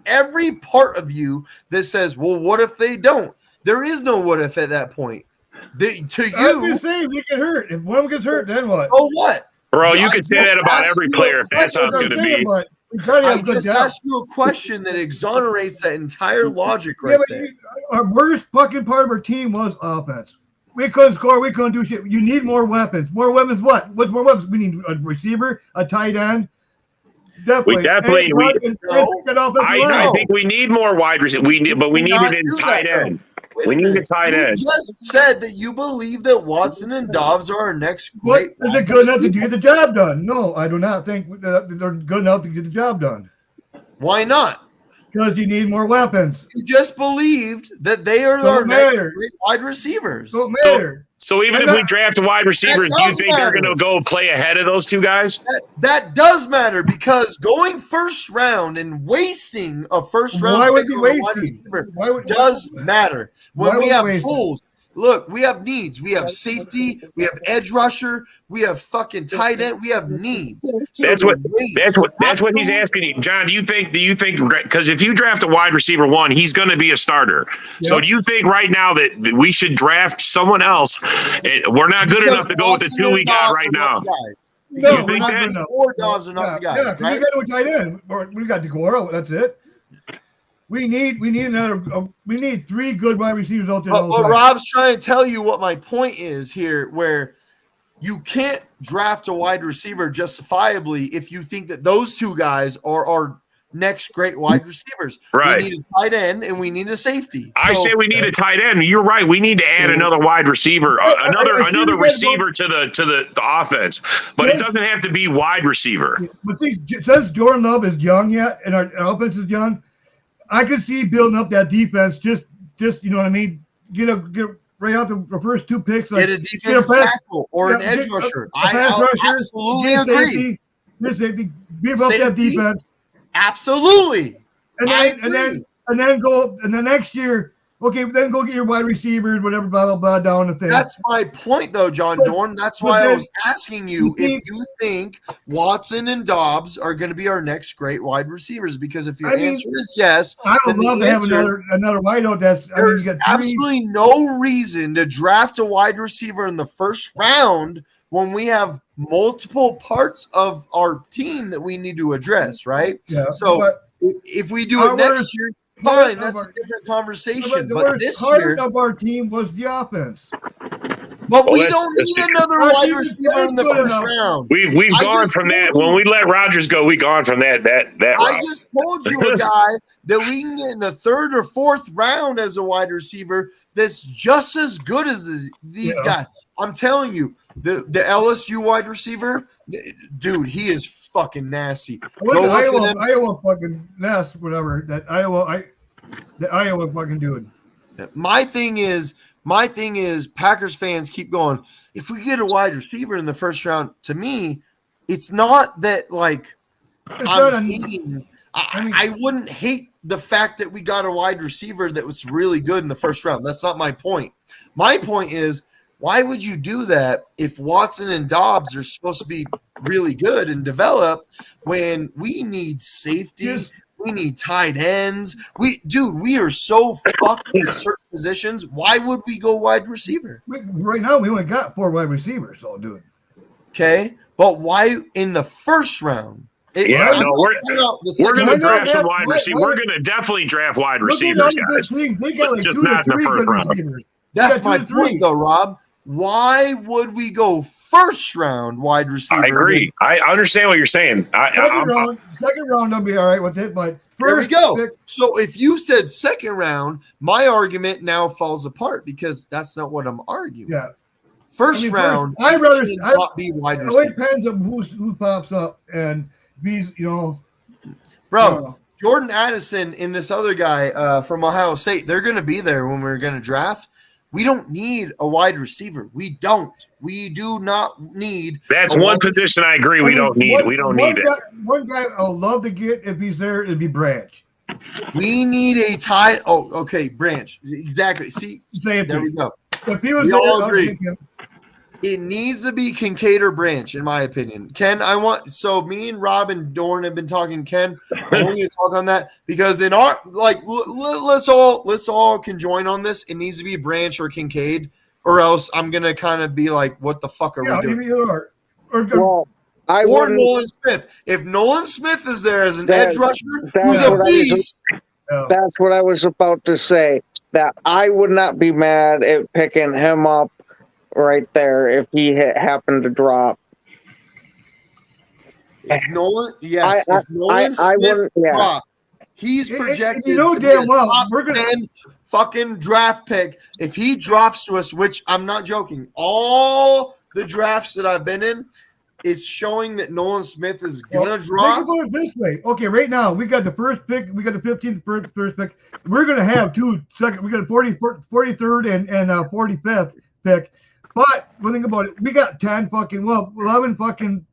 Speaker 4: every part of you that says, well, what if they don't? There is no what if at that point. To you,
Speaker 8: I'm just saying we get hurt. If one gets hurt, then what?
Speaker 4: Oh, what?
Speaker 7: Bro, you could say that about every player if that's how it's going to be.
Speaker 4: I just asked you a question that exonerates that entire logic right there.
Speaker 8: Our worst fucking part of our team was offense. We couldn't score. We couldn't do shit. You need more weapons. More weapons what? What's more weapons? We need a receiver, a tight end.
Speaker 7: I think we need more wide receivers. We need it in tight end. We need a tight end.
Speaker 4: You just said that you believe that Watson and Dobbs are our next great.
Speaker 8: Is it good enough to get the job done? No, I do not think they're good enough to get the job done.
Speaker 4: Why not?
Speaker 8: Because you need more weapons.
Speaker 4: You just believed that they are our next great wide receivers.
Speaker 8: Don't matter.
Speaker 7: So even if we draft a wide receiver, do you think they're going to go play ahead of those 2 guys?
Speaker 4: That does matter, because going first round and wasting a first round pick on a wide receiver does matter. When we have holes, look, we have needs. We have safety. We have edge rusher. We have fucking tight end. We have needs. So
Speaker 7: that's what he's asking you, John. Do you think? Because if you draft a wide receiver 1, he's going to be a starter. Yep. So do you think right now that we should draft someone else? We're not good enough to go with the 2 we got right now.
Speaker 8: No, we're not good enough.
Speaker 4: Or Dobbs are not the guys.
Speaker 8: Yeah, right? We got a tight end. We got DeGora. That's it. We need 3 good wide receivers out there.
Speaker 4: But Rob's trying to tell you what my point is here, where you can't draft a wide receiver justifiably if you think that those 2 guys are our next great wide receivers.
Speaker 7: Right.
Speaker 4: We need a tight end and we need a safety.
Speaker 7: I say we need a tight end. You're right. We need to add another wide receiver, another receiver to the offense. But it doesn't have to be wide receiver.
Speaker 8: But see, since Jordan Love is young yet and our offense is young, I could see building up that defense. Just you know what I mean. Get right out the first 2 picks.
Speaker 4: Get a defensive tackle or an edge rusher. I absolutely agree.
Speaker 8: Safety. Beat up that defense.
Speaker 4: Absolutely.
Speaker 8: And then go and the next year. Okay, then go get your wide receivers, whatever, blah blah blah, down the thing.
Speaker 4: That's my point, though, John Dorn. That's why I was asking you if you think Watson and Dobbs are going to be our next great wide receivers. Because if your answer is yes,
Speaker 8: I would love to have another wideout.
Speaker 4: There's absolutely no reason to draft a wide receiver in the first round when we have multiple parts of our team that we need to address, right?
Speaker 8: Yeah.
Speaker 4: So if we do it next year, fine, that's a different conversation. But this year,
Speaker 8: of our team was the offense.
Speaker 4: But we don't need another wide receiver in the first round.
Speaker 7: We've gone from that. When we let Rodgers go, we gone from that.
Speaker 4: I just told you a guy that we can get in the 3rd or 4th round as a wide receiver that's just as good as these guys. I'm telling you, the LSU wide receiver, dude, he is fucking nasty.
Speaker 8: Iowa fucking nasty, whatever. That Iowa fucking dude.
Speaker 4: My thing is, Packers fans keep going, if we get a wide receiver in the first round, to me, it's not that like I'm hating. I wouldn't hate the fact that we got a wide receiver that was really good in the first round. That's not my point. My point is, why would you do that if Watson and Dobbs are supposed to be really good and develop when we need safety. We need tight ends. We are so fucked at certain positions. Why would we go wide receiver?
Speaker 8: Right now, we only got 4 wide receivers. So dude.
Speaker 4: Okay, but why in the first round?
Speaker 7: We're going to draft some wide receivers. We're going to definitely draft wide receivers, guys.
Speaker 8: We got like
Speaker 7: just
Speaker 8: 2
Speaker 7: not
Speaker 8: or
Speaker 7: in the
Speaker 8: 3
Speaker 7: first
Speaker 8: good
Speaker 7: round.
Speaker 8: receivers.
Speaker 4: That's my point, though, Rob. Why would we go first round wide receiver?
Speaker 7: I agree. I understand what you're saying.
Speaker 8: Second round, I'll be all right with it. But
Speaker 4: there we go. So if you said second round, my argument now falls apart because that's not what I'm arguing.
Speaker 8: Yeah.
Speaker 4: First round,
Speaker 8: I'd rather
Speaker 4: not be wide receiver.
Speaker 8: It depends on who pops up and be,
Speaker 4: Bro, Jordan Addison and this other guy from Ohio State, they're going to be there when we're going to draft. We don't need a wide receiver. We don't. We do not need.
Speaker 7: That's one position I agree. We don't need. We don't need it.
Speaker 8: One guy I'd love to get if he's there, it'd be Branch.
Speaker 4: We need a tight. Oh, okay, Branch. Exactly. See, there we go. We all agree. It needs to be Kincaid or Branch, in my opinion. Ken, me and Rob and Dorn have been talking. Ken, I want you to talk on that because in our let's all conjoin on this. It needs to be Branch or Kincaid, or else I'm gonna kind of be like, what the fuck are we doing? Or Nolan Smith. If Nolan Smith is there as an edge rusher, who's a beast.
Speaker 9: That's what I was about to say. That I would not be mad at picking him up right there if he happened to drop.
Speaker 4: If Nolan Smith drop, he's projected to be a top 10 fucking draft pick. If he drops to us, which I'm not joking, all the drafts that I've been in, it's showing that Nolan Smith is gonna drop.
Speaker 8: Think about it this way. Okay, right now we got the first pick, we got the 15th first pick. We're gonna have 2 second. We got a 43rd and 45th pick. But when think about it, we got 11 fucking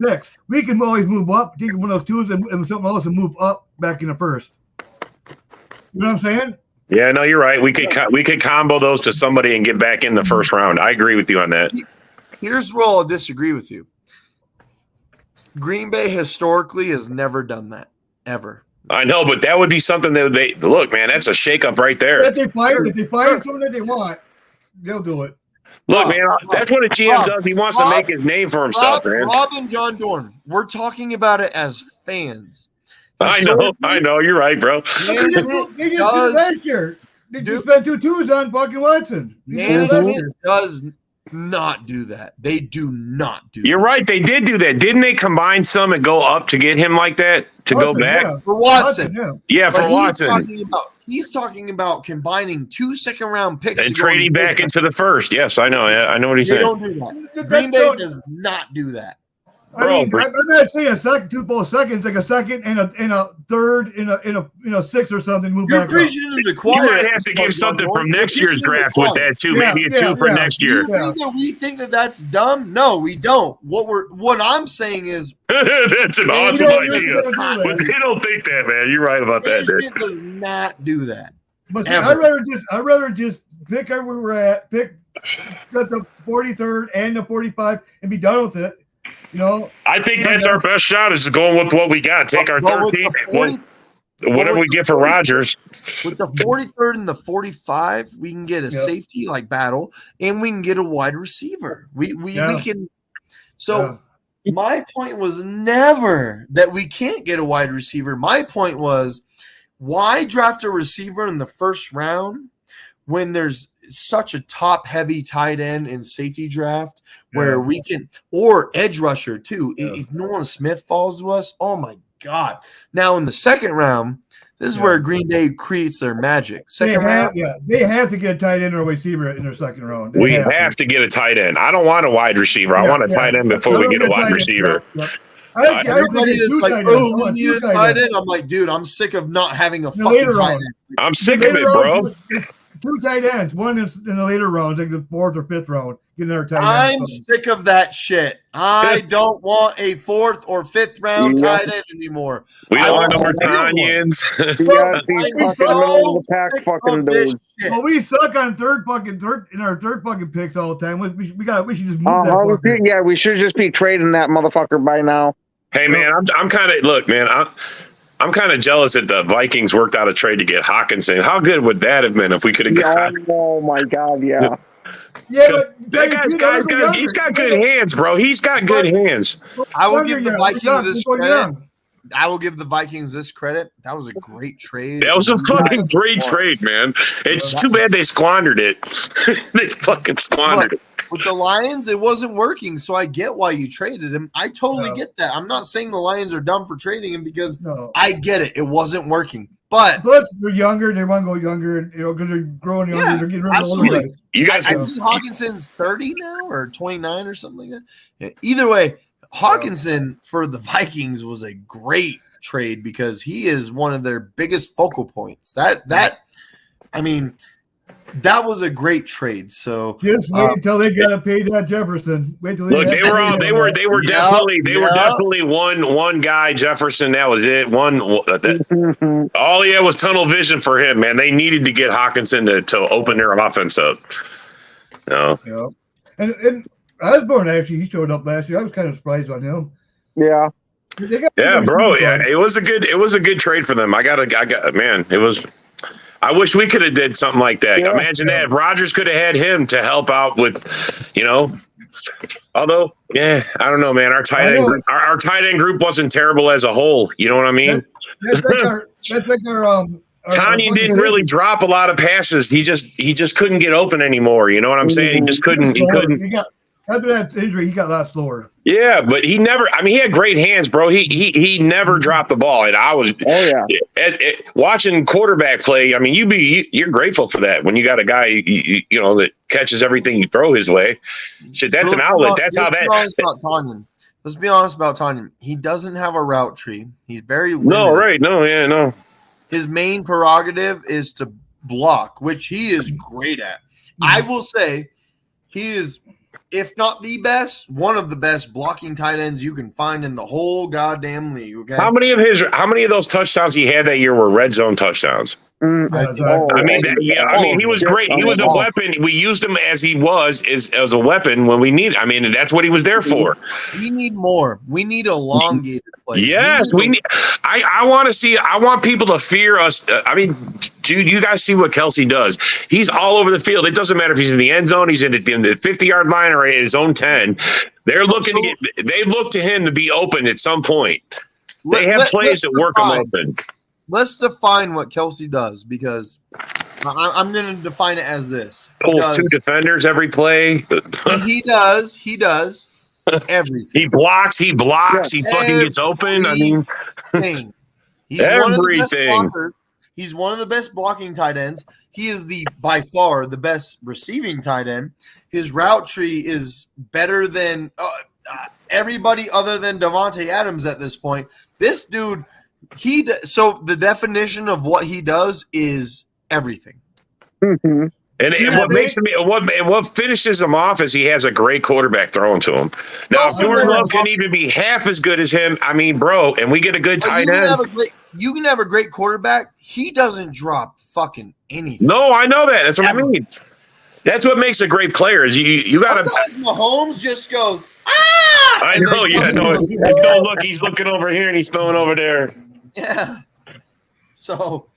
Speaker 8: picks. We can always move up, take one of those 2s and something else and move up back in the first. You know what I'm saying?
Speaker 7: Yeah, no, you're right. We could combo those to somebody and get back in the first round. I agree with you on that.
Speaker 4: Here's where I'll disagree with you. Green Bay historically has never done that, ever.
Speaker 7: I know, but that would be something that they look, man. That's a shakeup right there.
Speaker 8: If they find something that they want, they'll do it.
Speaker 7: Look, man, that's what a GM does. He wants to make his name for himself, man.
Speaker 4: Rob and John Dorn, we're talking about it as fans.
Speaker 7: I know. You're right, bro.
Speaker 8: They just did it last year. They just spent 2 2s on fucking Watson.
Speaker 4: Management does not do that. They do not do that.
Speaker 7: You're right. They did do that. Didn't they combine some and go up to get him like that to go back?
Speaker 4: Yeah. For Watson.
Speaker 7: Yeah, for Watson.
Speaker 4: He's talking about combining 2 second-round picks
Speaker 7: and trading back into the first. Yes, I know. I know what he's saying.
Speaker 4: They don't do that. Green Bay does not do that.
Speaker 8: I'm not saying a second, 2 full seconds, like a second and a third in a 6 or something. Move
Speaker 4: You're
Speaker 8: back
Speaker 4: preaching to the choir.
Speaker 7: You might have to give something from next year's draft with that too. Maybe a 2 for next year.
Speaker 4: We think that that's dumb. No, we don't. What I'm saying is
Speaker 7: that's an awesome idea. But they don't think that, man. You're right about that.
Speaker 4: It does not do that.
Speaker 8: But see, I'd rather just pick where we're at, pick the 43rd and the 45, and be done with it.
Speaker 7: I think that's our best shot is going with what we got. Take our 13th, whatever we get for Rodgers.
Speaker 4: With the 43rd and the 45, we can get a safety like Battle, and we can get a wide receiver. We can. So my point was never that we can't get a wide receiver. My point was, why draft a receiver in the first round when there's such a top-heavy tight end and safety draft where we can, or edge rusher too. If Nolan Smith falls to us, oh my God. Now in the second round, this is where Green Bay creates their magic. Second round,
Speaker 8: they have to get a tight end or a receiver in their second round.
Speaker 7: We have to get a tight end. I don't want a wide receiver. I want a tight end before we get a wide receiver.
Speaker 4: Everybody is like, we need a tight end. I'm like, dude, I'm sick of not having a fucking tight end.
Speaker 7: I'm sick of it, bro.
Speaker 8: 2 tight ends. One is in the later rounds, like the 4th or 5th round. Get another tight end.
Speaker 4: I'm sick of that shit. I don't want a 4th or 5th round tight end anymore.
Speaker 7: We don't want no more
Speaker 4: Tanyans.
Speaker 9: Yeah, these fucking middle of the pack fucking dudes.
Speaker 8: Well, we suck on third in our third fucking picks all the time. We should just move that fucker.
Speaker 9: Yeah, we should just be trading that motherfucker by now.
Speaker 7: Hey man, I'm kind of look, man. I'm kind of jealous that the Vikings worked out a trade to get Hawkinson. How good would that have been if we could have got?
Speaker 9: Oh my God, yeah.
Speaker 8: Yeah, but
Speaker 7: that he's got good hands, bro. He's got good hands.
Speaker 4: I will give the Vikings this credit. I will give the Vikings this credit. That was a great trade.
Speaker 7: That was a fucking great trade, man. It's too bad they squandered it. They fucking squandered it.
Speaker 4: With the Lions, it wasn't working, so I get why you traded him. I totally get that. I'm not saying the Lions are dumb for trading him because I get it. It wasn't working. But
Speaker 8: they're younger. They want to go younger, because they're growing younger.
Speaker 4: Yeah,
Speaker 8: they're getting rid of the
Speaker 4: absolutely.
Speaker 8: older guys.
Speaker 7: You guys,
Speaker 4: I think Hawkinson's 30 now or 29 or something like that. Either way, Hawkinson for the Vikings was a great trade because he is one of their biggest focal points. That was a great trade. So
Speaker 8: just wait until they gotta pay that Jefferson. Wait till
Speaker 7: they were definitely one guy, Jefferson. That was it. All he had was tunnel vision for him, man. They needed to get Hawkinson to open their offense up. No.
Speaker 8: Yeah. And Osborne actually he showed up last year. I was kind of surprised on him.
Speaker 9: Yeah.
Speaker 7: Yeah, bro. Yeah, it was a good trade for them. Man, it was. I wish we could have did something like that. Yeah, imagine that if Rodgers could have had him to help out with, Although, I don't know, man. Our tight end group wasn't terrible as a whole. You know what I mean?
Speaker 8: That's like our
Speaker 7: Tanyan didn't really drop a lot of passes. He just couldn't get open anymore. You know what I'm saying? He just couldn't. He couldn't.
Speaker 8: After that injury, he got a lot slower.
Speaker 7: Yeah, but he never. I mean, he had great hands, bro. He never dropped the ball, and I was. Watching quarterback play. I mean, you're grateful for that when you got a guy that catches everything you throw his way. Shit, that's an outlet. That's how that.
Speaker 4: Let's be honest about Tanyan. He doesn't have a route tree. He's very limited.
Speaker 7: No, right? No.
Speaker 4: His main prerogative is to block, which he is great at. I will say, he is, if not the best, one of the best blocking tight ends you can find in the whole goddamn league. Okay.
Speaker 7: How many of those touchdowns he had that year were red zone touchdowns? He was great. He was a weapon. We used him as he was as a weapon when we need. I mean, that's what he was there for.
Speaker 4: We need more. We need elongated plays.
Speaker 7: Yes, we need. I want to see. I want people to fear us. Dude, you guys see what Kelsey does? He's all over the field. It doesn't matter if he's in the end zone, he's in the 50-yard line, or at his own 10. They're looking. They look to him to be open at some point. They have plays that work him open.
Speaker 4: Let's define what Kelsey does, because I'm going to define it as this.
Speaker 7: Pulls 2 defenders every play.
Speaker 4: He does everything.
Speaker 7: He blocks. He fucking gets open.
Speaker 4: He's everything. He's one of the best blocking tight ends. He is by far the best receiving tight end. His route tree is better than everybody other than Devontae Adams at this point. This dude. So the definition of what he does is everything.
Speaker 9: Mm-hmm.
Speaker 7: And what finishes him off is he has a great quarterback throwing to him. Now, if Jordan Love can even be half as good as him, bro, and we get a good tight end.
Speaker 4: You can have a great quarterback. He doesn't drop fucking anything.
Speaker 7: No, I know that. That's what I mean. That's what makes a great player. Is you got to.
Speaker 4: Mahomes just goes.
Speaker 7: I know. Yeah, no. Look, he's looking over here and he's throwing over there.
Speaker 4: Yeah. So,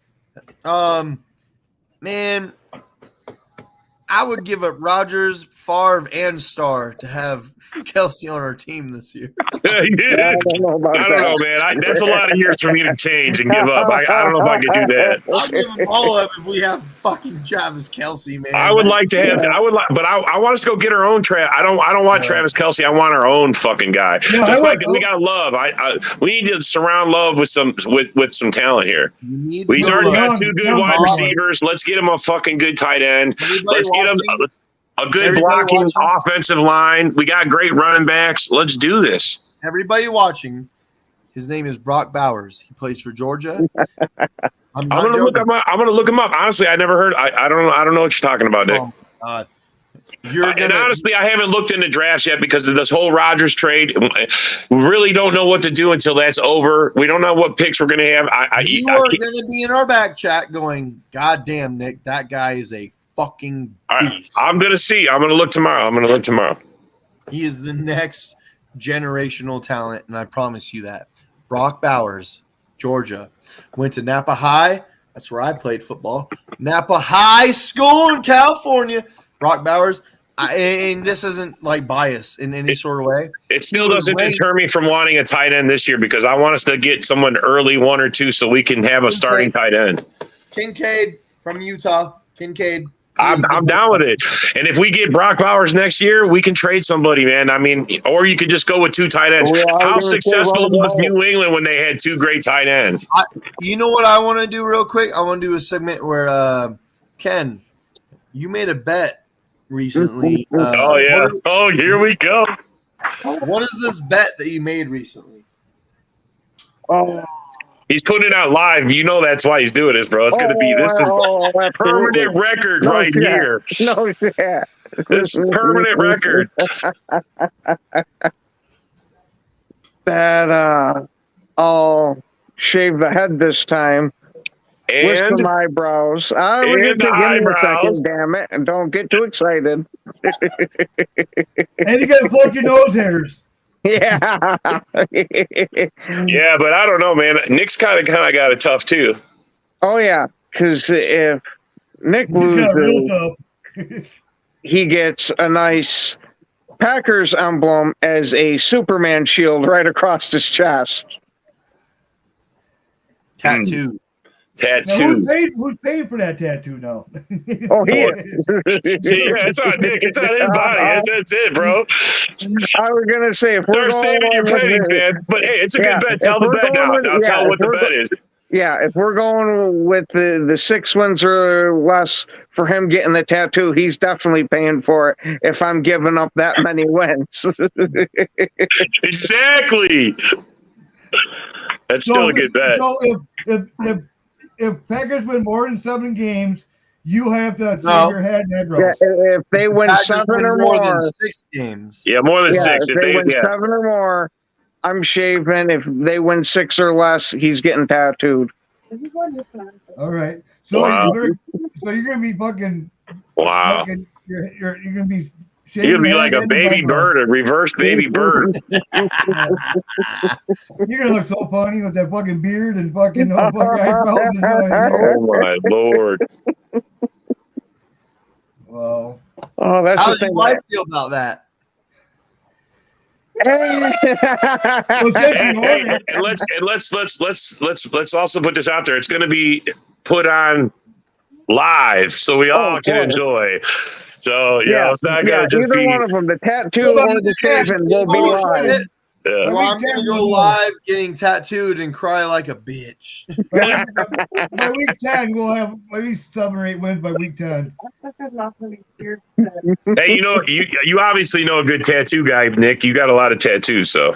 Speaker 4: man, I would give up Rodgers, Favre, and Starr to have Kelsey on our team this year.
Speaker 7: I don't know, man. That's a lot of years for me to change and give up. I don't know if I could do that.
Speaker 4: I'll give them all up if we have fucking Travis Kelsey, man.
Speaker 7: I would like to have. But I want us to go get our own I don't want Travis Kelsey. I want our own fucking guy. Just like we got Love. We need to surround Love with some talent here. He's already got 2 good wide receivers. Let's get him a fucking good tight end. Let's get him a good blocking offensive line. We got great running backs. Let's do this.
Speaker 4: Everybody watching, his name is Brock Bowers. He plays for Georgia.
Speaker 7: I'm gonna look him up. I'm gonna look him up. Honestly, I never heard. I don't know what you're talking about, Nick.
Speaker 4: Oh my God.
Speaker 7: And honestly, I haven't looked into drafts yet because of this whole Rodgers trade. We really don't know what to do until that's over. We don't know what picks we're going to have.
Speaker 4: You are going to be in our back chat going, God damn, Nick, that guy is a fucking beast.
Speaker 7: I'm going to see. I'm going to look tomorrow.
Speaker 4: He is the next generational talent, and I promise you that. Brock Bowers, Georgia, went to Napa High. That's where I played football. Napa High School in California. Brock Bowers, and this isn't like bias in any sort of way.
Speaker 7: It still doesn't deter me from wanting a tight end this year because I want us to get someone early, 1 or 2, so we can have a starting tight end.
Speaker 4: Kincaid from Utah. Kincaid.
Speaker 7: I'm down with it. And if we get Brock Bowers next year, we can trade somebody, man. I mean, or you could just go with 2 tight ends. How successful was New England when they had 2 great tight ends?
Speaker 4: You know what I want to do real quick? I want to do a segment where, Ken, you made a bet recently.
Speaker 7: Here we go.
Speaker 4: What is this bet that you made recently?
Speaker 7: He's putting it out live. You know that's why he's doing this, bro. It's going to be this is a permanent record here.
Speaker 9: No shit.
Speaker 7: This is permanent record.
Speaker 9: That I'll shave the head this time. With
Speaker 7: And
Speaker 9: some eyebrows. We're going to give me a second, damn it. And don't get too excited.
Speaker 8: And you got to pluck your nose hairs.
Speaker 9: Yeah.
Speaker 7: Yeah, but I don't know, man. Nick's kind of got it tough, too.
Speaker 9: Oh, yeah. Because if Nick loses, he gets a nice Packers emblem as a Superman shield right across his chest.
Speaker 4: Tattoo.
Speaker 7: Tattoo.
Speaker 8: Now, who's paying for that tattoo now?
Speaker 9: Oh, he is.
Speaker 7: Yeah, it's on Nick. It's on his body. That's it, bro.
Speaker 9: I was going to say, if
Speaker 7: Start saving your pennies, man. But hey, it's a good bet. Tell the bet now. Now tell what the bet is.
Speaker 9: Yeah, if we're going with the 6 wins or less for him getting the tattoo, he's definitely paying for it if I'm giving up that many wins.
Speaker 7: Exactly. That's still a good bet.
Speaker 8: So if Packers win more than 7 games, you have to shave your head and head roll.
Speaker 9: Yeah, if they win
Speaker 4: Packers
Speaker 9: 7
Speaker 4: win
Speaker 9: or
Speaker 4: more
Speaker 9: more,
Speaker 4: than 6 games.
Speaker 7: Yeah, more than 6.
Speaker 9: If they win 7 or more, I'm shaving. If they win 6 or less, he's getting tattooed.
Speaker 8: All right. So you're gonna be fucking.
Speaker 7: Wow.
Speaker 8: Fucking, you're gonna be.
Speaker 7: You'll be like a baby bird, a reverse baby bird.
Speaker 8: You're gonna look so funny with that fucking beard and fucking eyebrows.
Speaker 7: Oh my Lord!
Speaker 8: Wow.
Speaker 9: Oh, that's
Speaker 4: How
Speaker 9: the
Speaker 4: does your
Speaker 9: thing.
Speaker 4: wife feel about that?
Speaker 7: And let's also put this out there. It's going to be put on live, so we all can enjoy. So it's not going to just
Speaker 9: either
Speaker 7: be
Speaker 9: one of them, the tattoo or the shaving, will be live.
Speaker 7: Yeah.
Speaker 4: Well, I'm going to go live getting tattooed and cry like a bitch.
Speaker 8: By week 10, we'll have at least 7 or 8 wins by week 10.
Speaker 7: Hey, you obviously know a good tattoo guy, Nick. You got a lot of tattoos, so.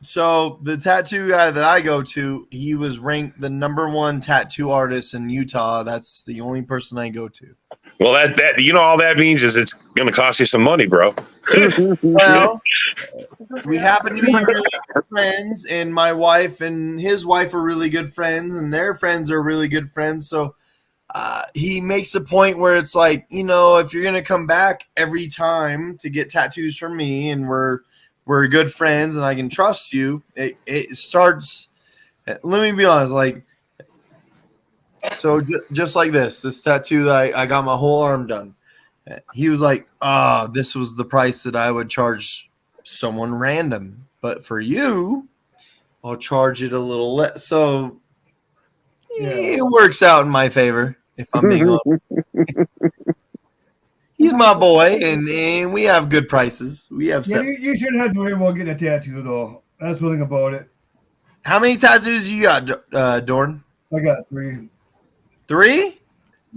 Speaker 4: So the tattoo guy that I go to, he was ranked the #1 tattoo artist in Utah. That's the only person I go to.
Speaker 7: Well, that all that means is it's going to cost you some money, bro.
Speaker 4: Well, we happen to be really good friends, and my wife and his wife are really good friends, and their friends are really good friends. So he makes a point where it's like, if you're going to come back every time to get tattoos from me, and we're good friends, and I can trust you, it starts. Let me be honest, like. So just like this tattoo that I got my whole arm done. He was like, this was the price that I would charge someone random. But for you, I'll charge it a little less. So it works out in my favor, if I'm being honest. He's my boy, and we have good prices. We have
Speaker 8: you shouldn't have to worry about getting a tattoo, though. That's one thing about it.
Speaker 4: How many tattoos you got, Dorn?
Speaker 8: I got 3.
Speaker 4: 3?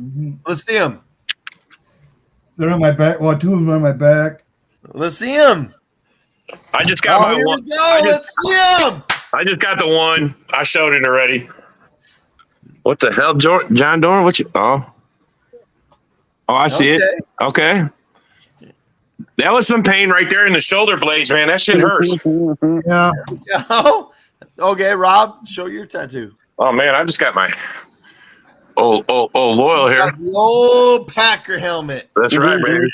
Speaker 8: Mm-hmm.
Speaker 4: Let's see them.
Speaker 8: They're on my back. Well, 2 of them are on my back.
Speaker 4: Let's see them.
Speaker 7: I just got my
Speaker 4: here
Speaker 7: one.
Speaker 4: We go. Let's see them.
Speaker 7: I just got the one. I showed it already. What the hell, John Doran? What you? Oh, I see it. Okay. That was some pain right there in the shoulder blades, man. That shit hurts.
Speaker 8: Yeah.
Speaker 4: Okay, Rob, show your tattoo.
Speaker 7: Oh man, I just got my old loyal here.
Speaker 4: The old Packer helmet.
Speaker 7: That's right, baby.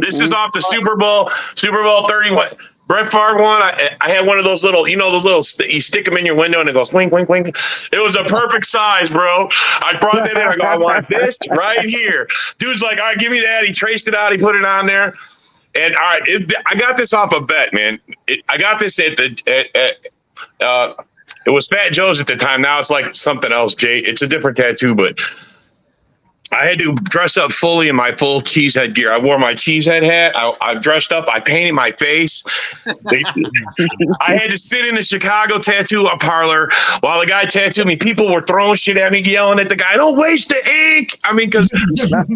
Speaker 7: This is off the Super Bowl 31. Brett Favre one. I had one of those little, you you stick them in your window and it goes wink, wink, wink. It was a perfect size, bro. I brought that in. I go, I want this right here. Dude's like, all right, give me that. He traced it out. He put it on there. And all right, I got this off a bet, man. I got this at it was Fat Joe's at the time. Now it's like something else, Jay. It's a different tattoo, but I had to dress up fully in my full cheesehead gear. I wore my cheesehead hat. I dressed up. I painted my face. I had to sit in the Chicago tattoo parlor while the guy tattooed me. People were throwing shit at me, yelling at the guy, "Don't waste the ink." I mean, because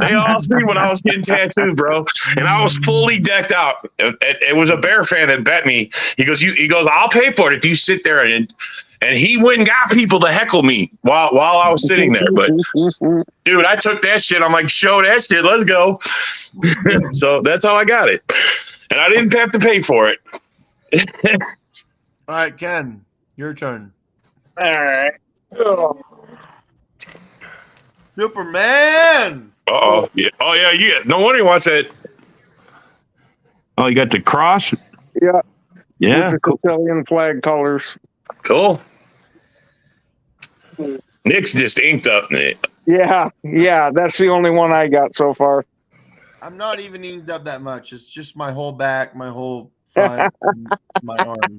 Speaker 7: they all see when I was getting tattooed, bro. And I was fully decked out. It was a Bear fan that bet me. He goes, "I'll pay for it if you sit there." And he went and got people to heckle me while I was sitting there. But, dude, I took that shit. I'm like, show that shit. Let's go. So that's how I got it. And I didn't have to pay for it.
Speaker 4: All right, Ken, your turn.
Speaker 9: All right. Oh.
Speaker 4: Superman.
Speaker 7: Uh-oh. Yeah. Oh, yeah. No wonder he wants that. Oh, you got the cross?
Speaker 9: Yeah.
Speaker 7: Yeah.
Speaker 9: With the Italian flag colors.
Speaker 7: Cool. Nick's just inked up.
Speaker 9: Yeah, that's the only one I got so far.
Speaker 4: I'm not even inked up that much. It's just my whole back, my whole front, and my arms.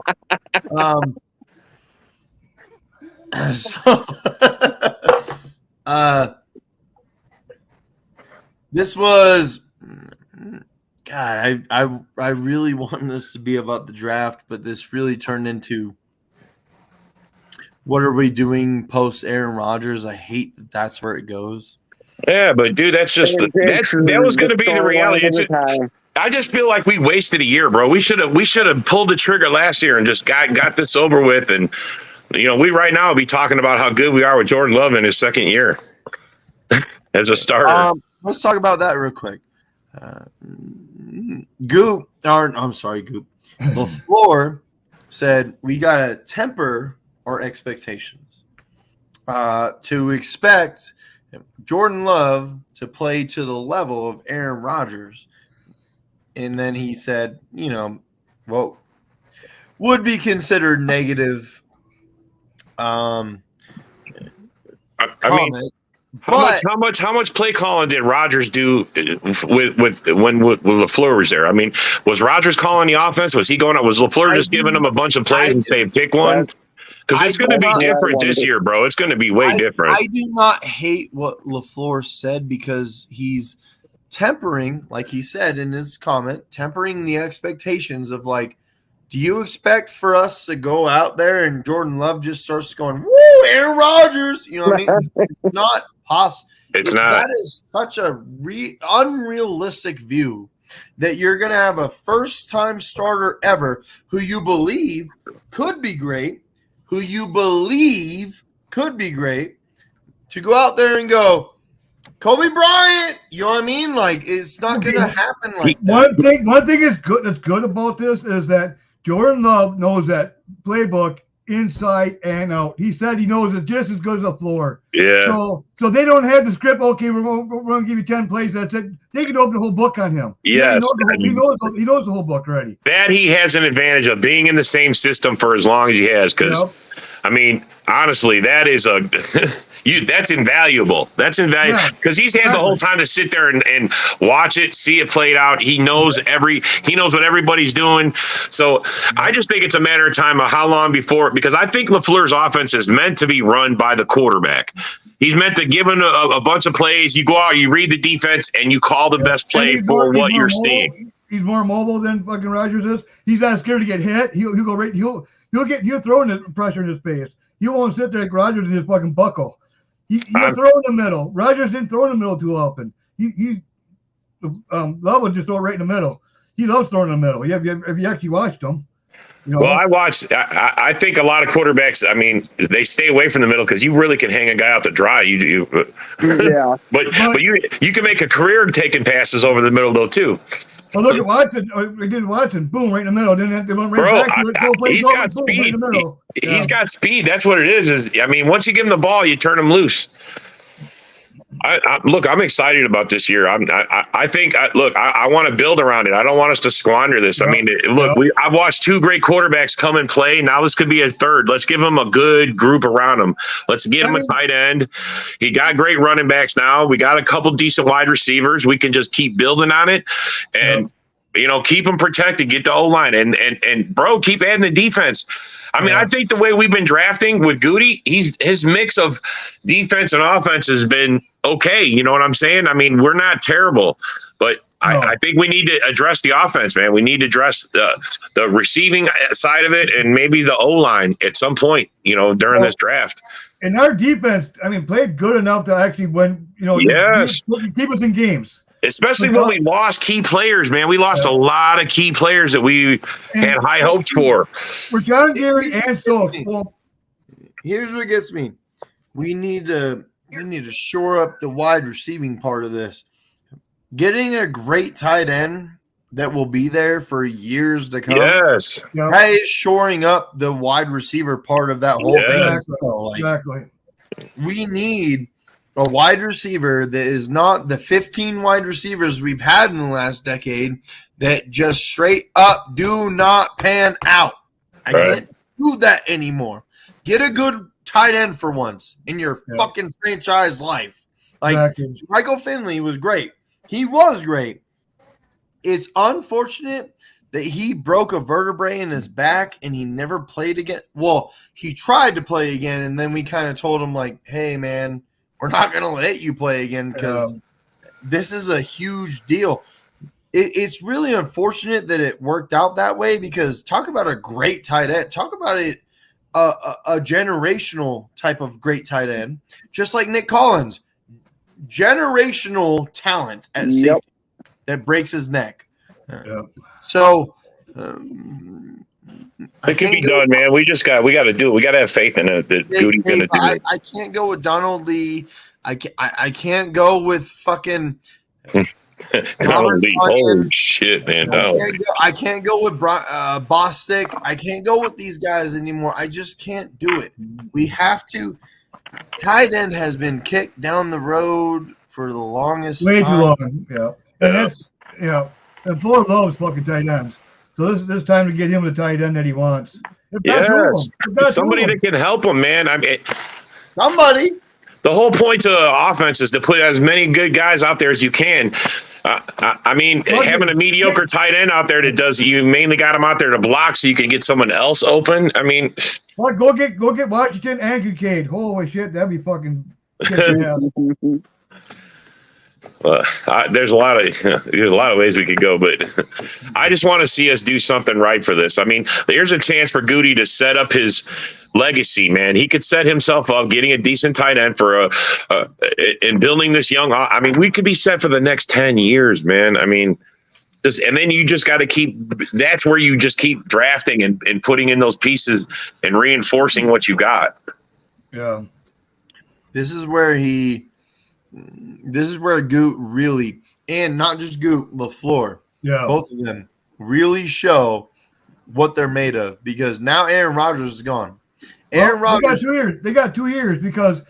Speaker 4: This was, God, I really wanted this to be about the draft, but this really turned into, what are we doing post Aaron Rodgers? I hate that that's where it goes.
Speaker 7: Yeah, but dude, that was going to be the reality. I just feel like we wasted a year, bro. We should have pulled the trigger last year and just got this over with. And we right now will be talking about how good we are with Jordan Love in his second year as a starter.
Speaker 4: Let's talk about that real quick. Goop. LaFleur said we gotta temper our expectations to expect Jordan Love to play to the level of Aaron Rodgers. And then he said, what would be considered negative.
Speaker 7: I mean, how much play calling did Rodgers do with LaFleur was there? I mean, was Rodgers calling the offense? Was LaFleur just giving him a bunch of plays and saying pick one? Because it's going to be different this year, bro. It's going to be way different.
Speaker 4: I do not hate what LaFleur said because he's tempering, like he said in his comment, tempering the expectations of like, do you expect for us to go out there and Jordan Love just starts going, woo, Aaron Rodgers? You know what I mean? It's not possible.
Speaker 7: It's not.
Speaker 4: That is such a unrealistic view that you're going to have a first-time starter ever who you believe could be great, to go out there and go, Kobe Bryant, you know what I mean? Like, it's not going to happen like that.
Speaker 8: One thing that's good about this is that Jordan Love knows that playbook inside and out. He said he knows it just as good as LaFleur.
Speaker 7: Yeah.
Speaker 8: So they don't have the script. Okay, we're going to give you 10 plays. That's it. They can open the whole book on him.
Speaker 7: Yes.
Speaker 8: He knows the whole book already.
Speaker 7: That he has an advantage of being in the same system for as long as he has. Because, I mean, honestly, that is that's invaluable. That's invaluable because he's had the whole time to sit there and watch it, see it played out. He knows what everybody's doing. So I just think it's a matter of time of how long before, because I think LaFleur's offense is meant to be run by the quarterback. He's meant to give him a bunch of plays. You go out, you read the defense, and you call the best play for what you're seeing.
Speaker 8: He's more mobile than fucking Rodgers is. He's not scared to get hit. He'll go right. He'll throw in the pressure in his face. He won't sit there like Rodgers and just fucking buckle. He'll throw in the middle. Rodgers didn't throw in the middle too often. Love would just throw it right in the middle. He loves throwing in the middle. If you actually watched him, You know?
Speaker 7: Well, I think a lot of quarterbacks, I mean, they stay away from the middle because you really can hang a guy out to dry.
Speaker 9: Yeah.
Speaker 7: but you can make a career taking passes over the middle though too.
Speaker 8: Well, look at Watson. We did Watson. Boom, right in the middle. Then they went right
Speaker 7: Bro,
Speaker 8: back to it.
Speaker 7: he's got speed. He's got speed. That's what it is. I mean, once you give him the ball, you turn him loose. Look, I'm excited about this year. I think I want to build around it. I don't want us to squander this. I mean, look, I've watched two great quarterbacks come and play. Now this could be a third. Let's give him a good group around him. Let's get him a tight end. He got great running backs now. We got a couple decent wide receivers. We can just keep building on it and keep them protected. Get the O-line and bro, keep adding the defense. I mean, I think the way we've been drafting with Goody, his mix of defense and offense has been okay. You know what I'm saying? I mean, we're not terrible, but I think we need to address the offense, man. We need to address the receiving side of it and maybe the O-line at some point, during this draft.
Speaker 8: And our defense, I mean, played good enough to actually win, keep us in games.
Speaker 7: Especially when we lost key players, man. We lost a lot of key players that we had high hopes for.
Speaker 8: For John Gary and Stokes. Well,
Speaker 4: here's what gets me. We need to shore up the wide receiving part of this. Getting a great tight end that will be there for years to come.
Speaker 7: Yes.
Speaker 4: That is shoring up the wide receiver part of that whole thing.
Speaker 8: Exactly.
Speaker 4: We need a wide receiver that is not the 15 wide receivers we've had in the last decade that just straight up do not pan out. I can't do that anymore. Get a good tight end for once in your fucking franchise life. Like Michael Finley was great. He was great. It's unfortunate that he broke a vertebrae in his back and he never played again. Well, he tried to play again, and then we kind of told him, like, hey, man, we're not going to let you play again because this is a huge deal. It's really unfortunate that it worked out that way because talk about a great tight end. Talk about it, a generational type of great tight end, just like Nick Collins. Generational talent at safety that breaks his neck. So
Speaker 7: it can be done, man. We got to do it. We got to have faith in it that Goody's going to do it.
Speaker 4: I can't go with Donald Lee. I can't go with fucking
Speaker 7: Donald Lee. Holy shit, man!
Speaker 4: I can't go with Bostic. I can't go with these guys anymore. I just can't do it. We have to. Tight end has been kicked down the road for the longest
Speaker 8: way
Speaker 4: time.
Speaker 8: Too long. Yeah, and that's and Fuller loves fucking tight ends. So this time to get him the tight end that he wants.
Speaker 7: Yes, somebody that can help him, man. I mean,
Speaker 4: somebody.
Speaker 7: The whole point to offense is to put as many good guys out there as you can. I mean, having a mediocre tight end out there that does, you mainly got him out there to block so you can get someone else open. I mean,
Speaker 8: well, go get Washington and Kincaid. Holy shit, that'd be fucking.
Speaker 7: There's a lot of ways we could go, but I just want to see us do something right for this. I mean, here's a chance for Goody to set up his legacy, man. He could set himself up getting a decent tight end for and building this young. I mean, we could be set for the next 10 years, man. I mean, and then you just got to keep. That's where you just keep drafting and putting in those pieces and reinforcing what you got.
Speaker 8: Yeah,
Speaker 4: this is where Goot really, and not just Goot, LaFleur, both of them really show what they're made of because now Aaron Rodgers is gone. Aaron Rodgers.
Speaker 8: They got 2 years because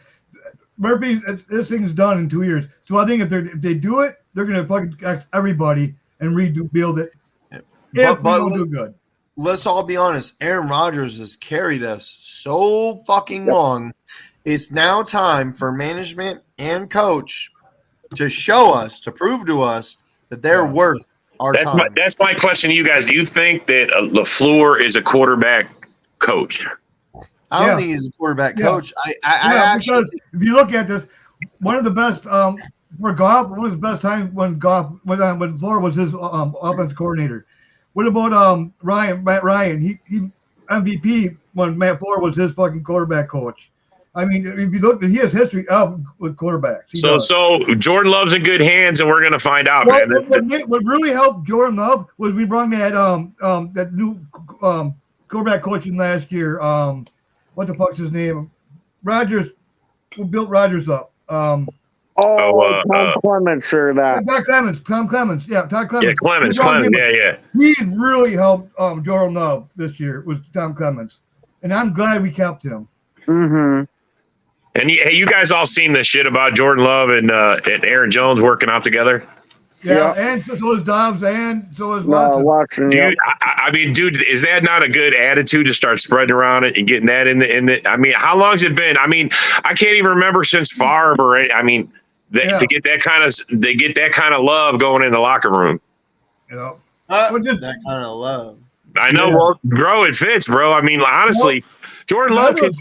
Speaker 8: Murphy. This thing is done in 2 years. So I think if they do it, they're gonna fucking ask everybody and rebuild it. But don't do good.
Speaker 4: Let's all be honest. Aaron Rodgers has carried us so fucking long. It's now time for management and coach to show us, to prove to us that they're worth our time.
Speaker 7: That's my question to you guys. Do you think that LaFleur is a quarterback coach?
Speaker 4: I don't think he's a quarterback coach. I actually,
Speaker 8: because if you look at this, one of the best for Goff, one of the best times when LaFleur was his offensive coordinator. What about Matt Ryan? He MVP when Matt LaFleur was his fucking quarterback coach. I mean, if you look, he has history with quarterbacks.
Speaker 7: So Jordan Love's in good hands, and we're going to find out, man.
Speaker 8: What really helped Jordan Love was we brought that that new quarterback coaching last year. What the fuck's his name? Rodgers. Who built Rodgers up?
Speaker 9: Tom Clements or that.
Speaker 8: Tom Clements. Yeah, Todd Clements.
Speaker 7: Yeah, Clements. Yeah.
Speaker 8: He really helped Jordan Love this year with Tom Clements, and I'm glad we kept him.
Speaker 9: Mm-hmm.
Speaker 7: And you guys all seen the shit about Jordan Love and Aaron Jones working out together?
Speaker 8: Yeah, and so is Dobbs, and so is
Speaker 9: Watson.
Speaker 7: Dude, I mean, dude, is that not a good attitude to start spreading around it and getting that in the? I mean, how long's it been? I mean, I can't even remember since Favre or I mean, to get that kind of love going in the locker room.
Speaker 8: Yeah,
Speaker 4: that kind of love.
Speaker 7: I know, well, bro, it fits, bro. I mean, honestly, Jordan Love can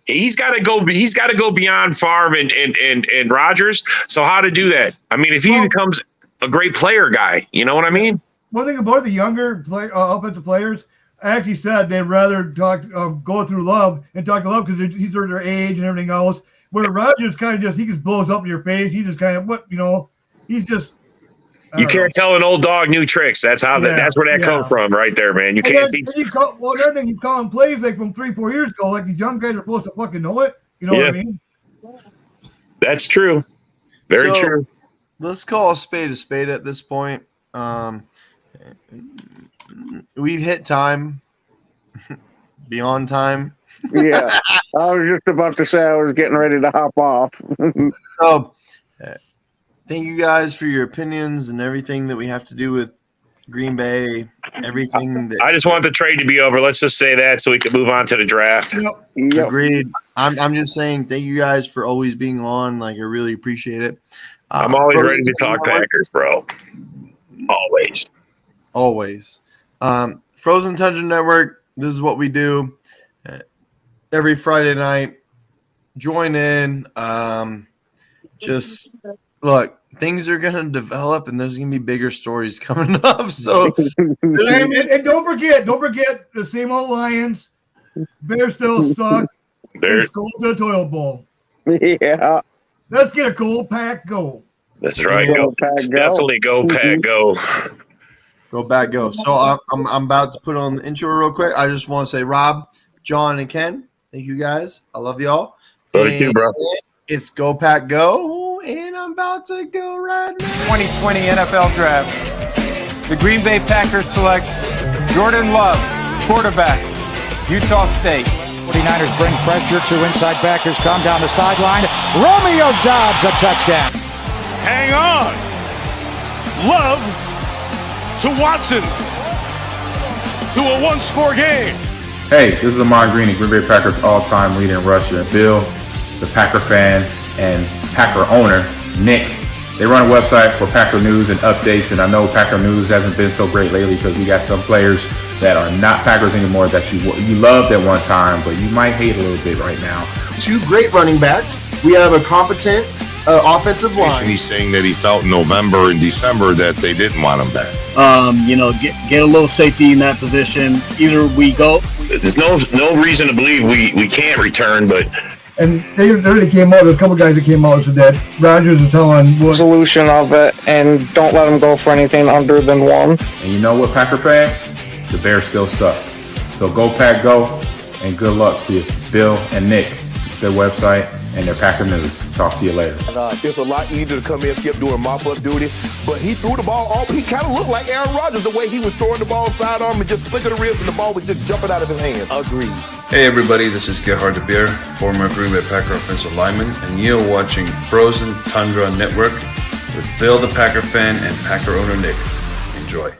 Speaker 7: he's got to go beyond Favre and Rodgers. So how to do that? I mean, if he becomes a great player guy, you know what I mean?
Speaker 8: One thing about the younger offensive players, I actually said they'd rather go through Love and talk to Love because he's their age and everything else. Where Rodgers kind of he just blows up in your face. He just kind of he's just.
Speaker 7: You can't tell an old dog new tricks. That's how that's where that comes from, right there, man. You can't teach.
Speaker 8: Another thing, he's calling plays like from 3-4 years ago, like these young guys are supposed to fucking know it. You know what I mean?
Speaker 7: That's true. Very true.
Speaker 4: Let's call a spade at this point. We've hit time, beyond time.
Speaker 9: Yeah, I was just about to say I was getting ready to hop off.
Speaker 4: So. Thank you guys for your opinions and everything that we have to do with Green Bay. Everything.
Speaker 7: I just want the trade to be over. Let's just say that so we can move on to the draft.
Speaker 4: Yep. Agreed. I'm just saying thank you guys for always being on. Like I really appreciate it.
Speaker 7: I'm always ready to talk Packers, bro. Always.
Speaker 4: Frozen Tundra Network. This is what we do every Friday night. Join in. Just. Look, things are going to develop, and there's going to be bigger stories coming up. So,
Speaker 8: and don't forget the same old Lions. Bears still suck. Bears go to the toilet bowl.
Speaker 9: Yeah.
Speaker 8: Let's get a Gold Pack go.
Speaker 7: That's right. Go Pack, go. Definitely go Pack, go.
Speaker 4: Go Pack, go. So I'm about to put on the intro real quick. I just want to say, Rob, John, and Ken, thank you guys. I love y'all.
Speaker 7: Love you too, bro.
Speaker 4: It's Go Pack, go. And I'm about to go right now.
Speaker 1: 2020 NFL Draft. The Green Bay Packers select Jordan Love, quarterback, Utah State.
Speaker 12: 49ers bring pressure to inside backers come down the sideline. Romeo Dobbs, a touchdown.
Speaker 2: Hang on. Love to Watson to a one-score game.
Speaker 3: Hey, this is Ahman Green, Green Bay Packers all-time leader in rusher. Bill, the Packer fan, and Packer owner, Nick. They run a website for Packer news and updates, and I know Packer news hasn't been so great lately because we got some players that are not Packers anymore that you loved at one time, but you might hate a little bit right now.
Speaker 4: Two great running backs. We have a competent offensive line.
Speaker 5: He's saying that he felt in November and December that they didn't want him back.
Speaker 6: Get a little safety in that position. Either we go.
Speaker 7: There's no reason to believe we can't return, but.
Speaker 8: And they already came out. There's a couple guys that came out and said that Rodgers is telling what
Speaker 9: solution of it, and don't let them go for anything under than one.
Speaker 3: And you know what, Packer fans? The Bears still suck. So go Pack, go, and good luck to you, Bill and Nick. It's their website and their Packer news. Talk to you later.
Speaker 10: It's a lot easier to come in and skip doing mop-up duty, but he threw the ball. He kind of looked like Aaron Rodgers the way he was throwing the ball sidearm and just flicking the ribs, and the ball was just jumping out of his hands. Agreed.
Speaker 11: Hey everybody, this is Gerhard de Beer, former Green Bay Packer offensive lineman, and you're watching Frozen Tundra Network with Bill the Packer fan and Packer owner Nick. Enjoy.